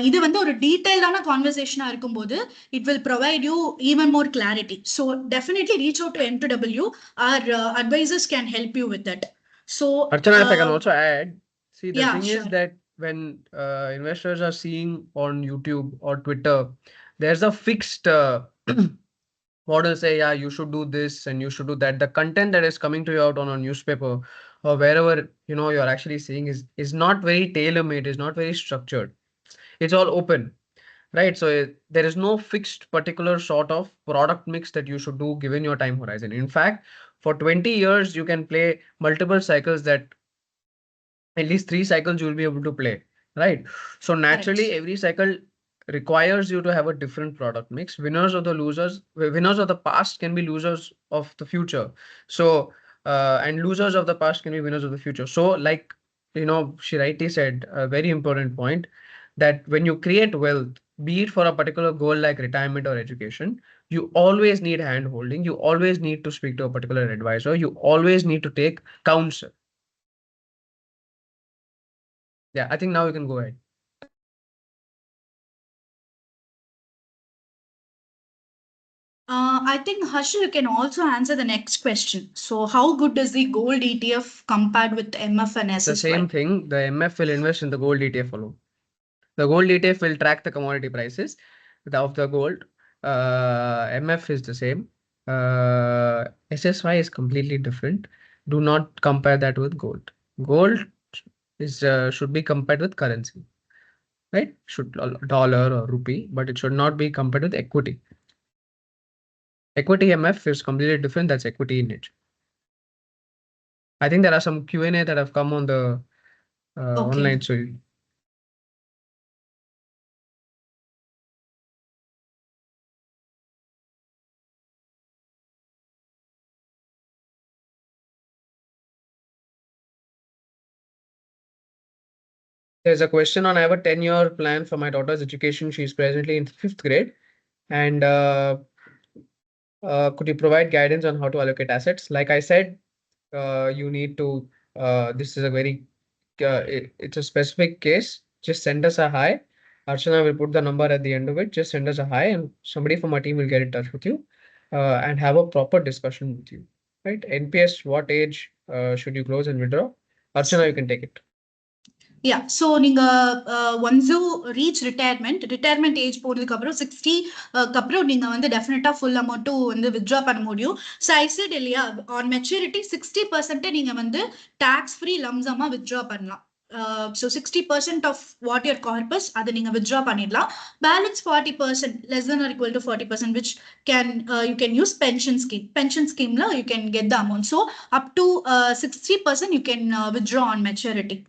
இது வந்து ஒரு டீடைல்டான கான்வர்சேஷனா இருக்கும்போது it will provide you even more clarity. So definitely reach out to M2W. Our advisors can help you with that. So Archana, if I can also add, see, the yeah, thing sure. is that when investors are seeing on YouTube or Twitter, there's a fixed model say, yeah, you should do this and you should do that. The content that is coming to you out on a newspaper or wherever you're actually seeing is not very tailor-made, is not very structured. It's all open, right? So there is no fixed particular sort of product mix that you should do given your time horizon. In fact, for 20 years you can play multiple cycles, that at least 3 cycles you will be able to play, right? So naturally, Correct. every cycle requires you to have a different product mix. Winners or the losers, winners of the past can be losers of the future. So and losers of the past can be winners of the future. So like she rightly said a very important point, that when you create wealth, be it for a particular goal like retirement or education, you always need hand holding, you always need to speak to a particular advisor, you always need to take counsel. Yeah, I think now you can go ahead. I think Harshil, you can also answer the next question. So how good is the gold ETF compared with MF and SSY? The same thing. The MF will invest in the gold ETF alone. The gold ETF will track the commodity prices of the gold. MF is the same. SSY is completely different. Do not compare that with gold. Gold is should be compared with currency, right? Should dollar or rupee, but it should not be compared with equity. Equity MF is completely different. That's equity in nature. I think there are some Q&A that have come on the online. So There's a question on I have a 10-year plan for my daughter's education. She's presently in 5th grade. And could you provide guidance on how to allocate assets? Like I said, you need to, this is a very, it's a specific case. Just send us a hi. Archana will put the number at the end of it. Just send us a hi and somebody from our team will get in touch with you and have a proper discussion with you. Right? NPS, what age should you close and withdraw? Archana, you can take it. Yeah, so நீங்க once you reach retirement age போனதுக்கு அப்புறம் 60 அப்புறம் நீங்க வந்து டெஃபினட்டா full அமௌண்ட்டும் வந்து withdraw பண்ண முடியும். ஸோ ஐ செட் இல்லையா, ஆன் மெச்சூரிட்டி 60% நீங்க வந்து டாக்ஸ் ஃப்ரீ லம்சமா வித்ட்ரா பண்ணலாம். So 60% of what your corpus அதை நீங்க வித்ட்ரா பண்ணிடலாம். Balance 40% less than or equal to 40% which can you can use pension scheme you can get the amount. So up to 60% you can withdraw on maturity.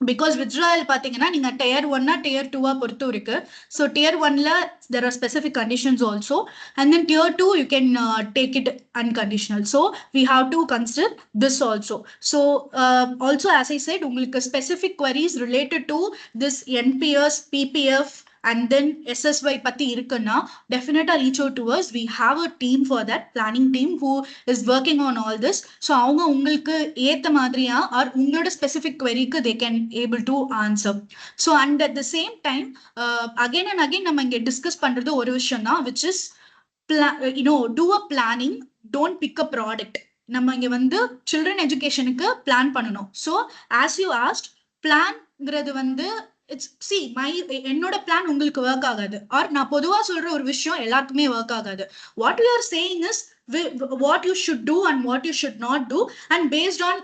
Because withdrawal பாத்தீங்கன்னா நீங்க tier 1 tier 2 பொறுத்து இருக்கு. So tier 1ல there are specific conditions also, and then tier 2 you can take it unconditional. So we have to consider this also. So also as I said, உங்களுக்கு specific queries related to this NPS, PPF and then SSY பத்தி இருக்குன்னா definitely reach out to us. We have a team for that, planning team who is working on all this. So அவங்க உங்களுக்கு ஏத்த மாதிரியா or உங்களோட specific queryக்கு they can able to answer. So and at the same time again and again நம்ம இங்க discuss பண்றது ஒரு விஷயம் தான், which is do a planning, don't pick a product. நம்ம இங்க வந்து children educationக்கு plan பண்ணணும். So as you asked, planங்கிறது வந்து இட்ஸ் சி மை என்னோட பிளான் உங்களுக்கு ஒர்க் ஆகாது, ஆர் நான் பொதுவா சொல்ற ஒரு விஷயம் எல்லாருக்குமே ஒர்க் ஆகாது. What you are saying is what you should do and what you should not do, and based on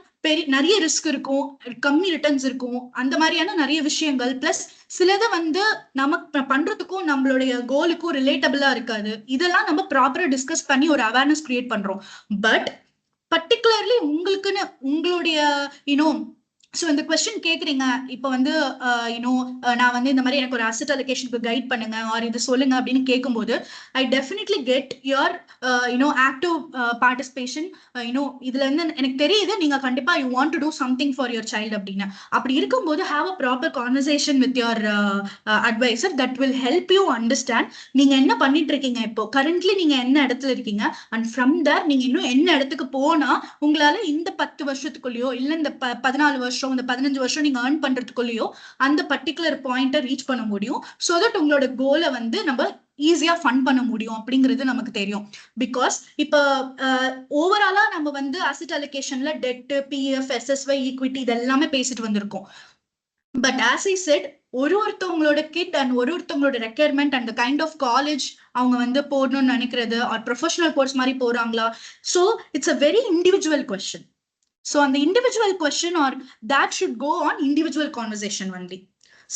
நிறைய ரிஸ்க் இருக்கும், கம்மி ரிட்டர்ன்ஸ் இருக்கும், அந்த மாதிரியான நிறைய விஷயங்கள். பிளஸ் சிலது வந்து நமக்கு பண்றதுக்கும் நம்மளுடைய கோலுக்கும் ரிலேட்டபிளா இருக்காது. இதெல்லாம் நம்ம ப்ராப்பரா டிஸ்கஸ் பண்ணி ஒரு அவேர்னஸ் கிரியேட் பண்றோம். பட் பர்டிகுலர்லி உங்களுக்குன்னு உங்களுடைய ஸோ இந்த கொஸ்டின் கேட்குறீங்க இப்போ வந்து நான் வந்து இந்த மாதிரி எனக்கு ஒரு அசெட் அலோகேஷனுக்கு கைட் பண்ணுங்க ஆர் இது சொல்லுங்க அப்படின்னு கேட்கும்போது I definitely get your active participation. இதுல இருந்து எனக்கு தெரியுது நீங்க கண்டிப்பா you want to do something for your child அப்படின்னு. அப்படி இருக்கும்போது have a proper conversation with your advisor that will help you understand நீங்க என்ன பண்ணிட்டு இருக்கீங்க, இப்போ கரண்ட்லி நீங்க என்ன இடத்துல இருக்கீங்க, அண்ட் ஃப்ரம் தேர் நீங்க இன்னும் என்ன இடத்துக்கு போனா உங்களால இந்த 10 வருஷத்துக்குள்ளேயோ இல்ல இந்த 14 வருஷம் இந்த 15 வருஷம் நீங்க ஏர்ன் பண்றதுக்குள்ளேயோ அந்த பர்டிகுலர் பாயிண்ட்டை ரீச் பண்ண முடியும். ஸோ தட் உங்களோட கோலை வந்து நம்ம ஈஸியா ஃபண்ட் பண்ண முடியும் அப்படிங்கிறது நமக்கு தெரியும். பிகாஸ் இப்ப ஓவராலா நம்ம வந்து அசெட் அலோகேஷன்ல டெட், பிஎஃப், எஸ்எஸ்ஒய், ஈக்விட்டி இது எல்லாமே பேசிட்டு வந்திருக்கோம். பட் ஆஸ் ஐ செட் ஒருத்தவங்களோட கிட் அண்ட் ஒருத்தவங்களோட requirement and kind of college அவங்க வந்து போடணும்னு நினைக்கிறது ஆர் ப்ரொஃபஷனல் கோர்ஸ் மாதிரி போறாங்களா, so it's a very individual question. So on the individual question or that should go on individual conversation only.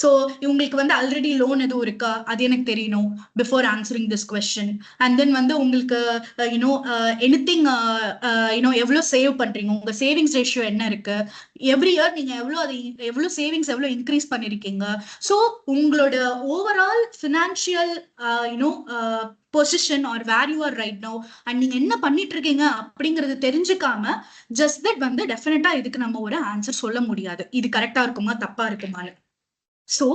So உங்களுக்கு வந்து ஆல்ரெடி லோன் எதுவும் இருக்கா அது எனக்கு தெரியணும் before answering this question. And then வந்து உங்களுக்கு எனிதிங் எவ்வளோ சேவ் பண்றீங்க, உங்க சேவிங்ஸ் ரேஷியோ என்ன இருக்கு, எவ்ரி இயர் நீங்க எவ்வளோ சேவிங்ஸ் எவ்வளோ இன்க்ரீஸ் பண்ணிருக்கீங்க. ஸோ உங்களோட overall financial position or where you are right now and நீங்க என்ன பண்ணிட்டு இருக்கீங்க அப்படிங்கறது தெரிஞ்சுக்காம ஜஸ்ட் தட் வந்து டெஃபினட்டா இதுக்கு நம்ம ஒரு ஆன்சர் சொல்ல முடியாது, இது கரெக்டா இருக்குமா தப்பா இருக்குமான்னு. ஸோ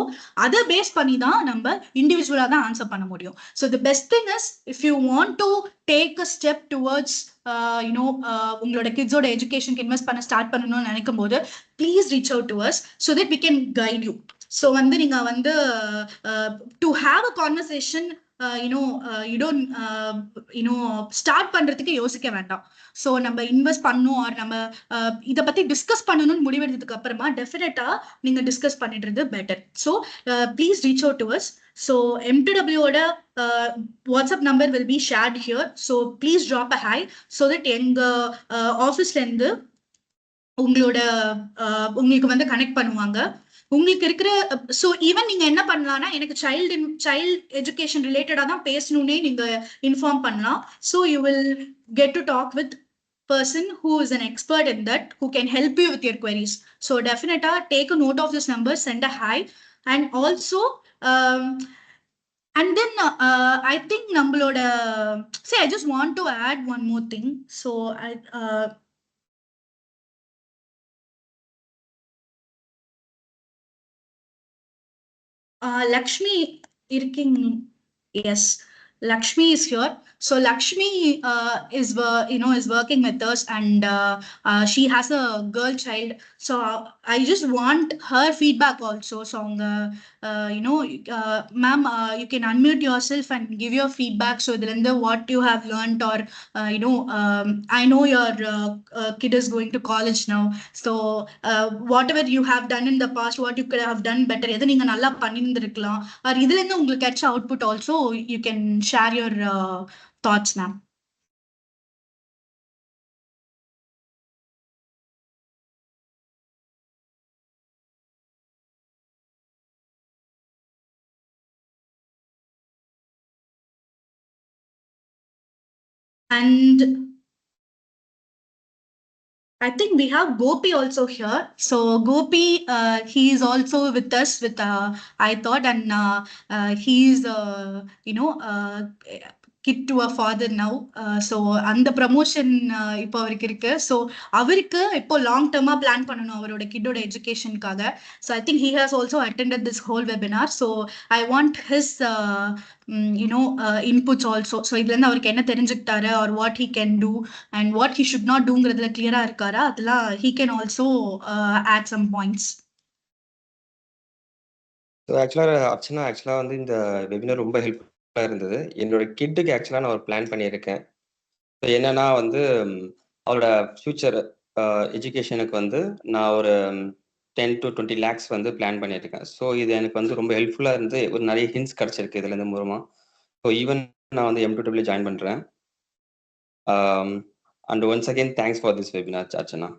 அதை பேஸ் பண்ணி தான் நம்ம இண்டிவிஜுவலா தான் ஆன்சர் பண்ண முடியும். So the best thing is if you want to take a step towards உங்களோட கிட்ஸோட எஜுகேஷனுக்கு இன்வெஸ்ட் பண்ண ஸ்டார்ட் பண்ணணும்னு நினைக்கும் போது please reach out to us so that we can guide you. So வந்து நீங்க வந்து to have a conversation you don't start பண்றதுக்கு யோசிக்க வேண்டாம். ஸோ நம்ம இன்வெஸ்ட் பண்ணும் ஆர் நம்ம இதை பத்தி டிஸ்கஸ் பண்ணணும்னு முடிவெடுத்ததுக்கு அப்புறமா டெஃபினட்டா நீங்க டிஸ்கஸ் பண்ணிடுறது better. So please reach out to us. So MTWோட WhatsApp number will be shared here. So please drop a hi so that எங்க ஆஃபீஸ்ல இருந்து உங்களுக்கு வந்து கனெக்ட் பண்ணுவாங்க. உங்களுக்கு இருக்கிற ஸோ ஈவன் நீங்க என்ன பண்ணலாம்னா எனக்கு சைல்டு எஜுகேஷன் ரிலேட்டடா தான் பேசணும்னே நீங்க இன்ஃபார்ம் பண்ணலாம். So you will get to talk with person who is an expert in that who can help you with your queries. So definitely take a note of this number, send a hi, and also and then I think nammaloda say I just want to add one more thing. So I Lakshmi irking. Yes, Lakshmi is here. So Lakshmi is working with us, and she has a girl child. So I just want her feedback also. So ma'am, you can unmute yourself and give your feedback. So then what you have learned, or I know your kid is going to college now. So whatever you have done in the past, what you could have done better, எதை நீங்க நல்லா பண்ணியிருந்திருக்கலாம், or இதுல இருந்து உங்களுக்கு கிடைச்ச output also, you can share your thoughts, ma'am. And I think we have Gopi also here. So Gopi, he is also with us with I thought, and he is kid to a father now. So அந்த promotion இப்போ அவருக்கு இருக்கு. So அவருக்கு இப்போ long டேர்மா plan பண்ணணும் அவரோட கிட்டோட எஜுகேஷனுக்காக. So I think he has also attended this whole webinar. So I want his inputs also. So இதுல இருந்து அவருக்கு என்ன தெரிஞ்சுக்கிட்டாரு, or what he can do and what he should not டூங்கிறதுல கிளியரா இருக்காரா, அதெல்லாம் he can also add some points. So ஆக்சுவலாக வந்து இந்த வெபினார் ரொம்ப ஹெல்ப்ஃபுல்லாக இருந்தது. என்னோட கிட்டுக்கு ஆக்சுவலாக நான் ஒரு பிளான் பண்ணியிருக்கேன். ஸோ என்னன்னா வந்து அவரோட ஃபியூச்சர் எஜுகேஷனுக்கு வந்து நான் ஒரு 10 to 20 lakhs வந்து பிளான் பண்ணியிருக்கேன். ஸோ இது எனக்கு வந்து ரொம்ப ஹெல்ப்ஃபுல்லாக இருந்து ஒரு நிறைய ஹிண்ட்ஸ் கிடச்சிருக்கு இதுலேருந்து மூலமாக. ஸோ ஈவன் நான் வந்து M2W ஜாயின் பண்ணுறேன். And once again thanks for this webinar Archana.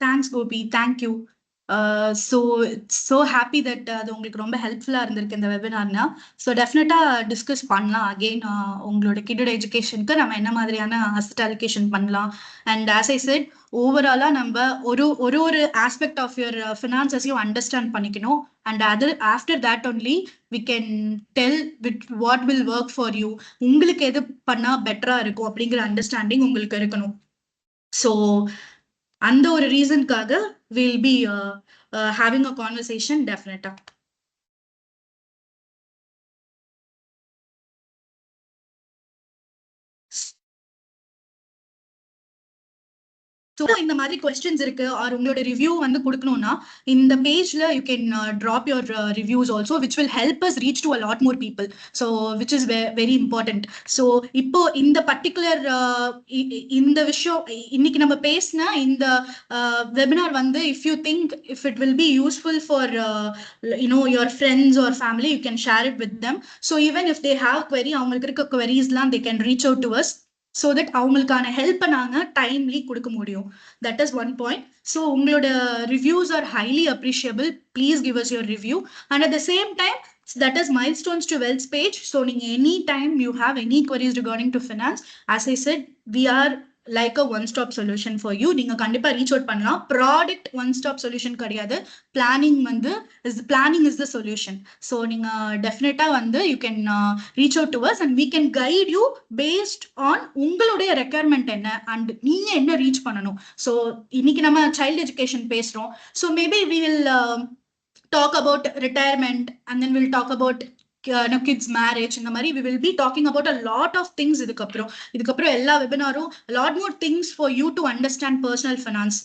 Thanks, Gopi. Thank you. So happy that அது உங்களுக்கு ரொம்ப ஹெல்ப்ஃபுல்லா இருந்திருக்கு இந்த வெபினார்னா. ஸோ டெஃபினட்டா டிஸ்கஸ் பண்ணலாம் அகெயின் உங்களோட கிட்டோட எஜுகேஷனுக்கு நம்ம என்ன மாதிரியான அசெட் அலோகேஷன் பண்ணலாம். அண்ட் ஆஸ் ஐ செட், ஓவராலா நம்ம ஒரு ஆஸ்பெக்ட் ஆஃப் யுவர் ஃபினான்சஸையும் அண்டர்ஸ்டாண்ட் பண்ணிக்கணும். And after that only we can tell with what will work for you. உங்களுக்கு எது பண்ணா பெட்டரா இருக்கும் அப்படிங்கிற அண்டர்ஸ்டாண்டிங் உங்களுக்கு இருக்கணும். ஸோ அந்த ஒரு ரீசனுக்காக we'll be having a conversation definitely. So இந்த மாதிரி கொஸ்டின்ஸ் இருக்கு, ஆர் உங்களோட ரிவ்யூ வந்து கொடுக்கணும்னா இந்த பேஜ்ல you can drop your reviews also, which will help us reach to a lot more people. So which is very important. So இப்போ இந்த பர்டிகுலர் இந்த விஷயம் இன்னைக்கு நம்ம பேசின இந்த வெபினார் வந்து if you think if it will be useful for your friends or family, you can share it with them. So even if they have query, அவங்களுக்கு இருக்க queriesலாம் they can reach out to us, so that அவங்களுக்கான ஹெல்ப்பை நாங்கள் timely கொடுக்க முடியும். That is one point. So உங்களோட reviews are highly appreciable. Please give us your review. And at the same time, that is Milestones to Wealth page. So anytime you have any queries regarding to finance, as I said, we are like a one-stop solution for you. நீங்க கண்டிப்பா reach out பண்ணலாம். Product one stop solution கிடையாது. Planning is the solution. So நீங்க டெஃபினட்டா வந்து you can reach out to us and we can guide you based on உங்களுடைய requirement என்ன and நீங்க என்ன ரீச் பண்ணணும். ஸோ இன்னைக்கு நம்ம சைல்டு எஜுகேஷன் பேசுறோம். So maybe we will talk about retirement, and then we'll talk about kids marriage. இந்த மாதிரி we will be talking about a lot of things. இதுக்கப்புறம் எல்லா வெபினாரும் lot more things for you to understand personal finance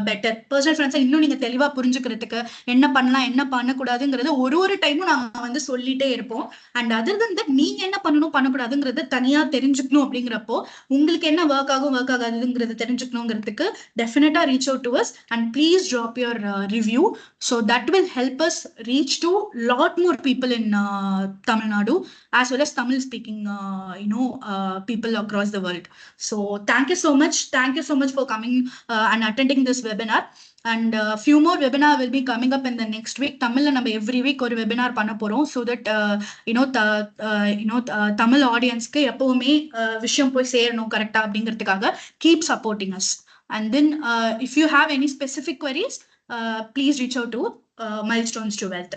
better. personal finance இன்னும் நீங்க தெளிவா புரிஞ்சுக்கிறதுக்கு என்ன பண்ணலாம் என்ன பண்ணக்கூடாதுங்கிறது ஒரு டைமும் நாங்க வந்து சொல்லிட்டே இருப்போம். அண்ட் அதர் தன் தட் நீங்க என்ன பண்ணணும் பண்ணக்கூடாதுங்கிறது தனியா தெரிஞ்சுக்கணும். அப்படிங்கிறப்போ உங்களுக்கு என்ன ஒர்க் ஆகும் ஒர்க் ஆகாதுங்கிறது தெரிஞ்சுக்கணுங்கிறதுக்கு டெஃபினட்டா reach out to us and please drop your review. So that will help us reach to lot more people in Tamil Nadu, as well as Tamil speaking people across the world. So thank you so much. Thank you so much for coming and attending this webinar. And few more webinar will be coming up in the next week. Tamil la நம்ம every week ஒரு webinar பண்ண போறோம். So that Tamil audience க்கு எப்பவுமே விஷயம் போய் சேரணும் கரெக்டா அப்படிங்கிறதுக்காக keep supporting us. And then if you have any specific queries, please reach out to Milestones to Wealth.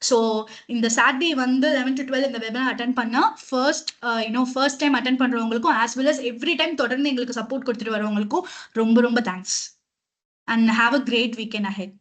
So இந்த சாட்டர்டே வந்து 11 to 12 இந்த வெபினார் அட்டன் பண்ணா ஃபர்ஸ்ட் டைம் அட்டன் பண்றவங்களுக்கும் as well as every time தொடர்ந்து எங்களுக்கு support கொடுத்துட்டு வரவங்களுக்கும் ரொம்ப ரொம்ப thanks and have a great weekend ahead.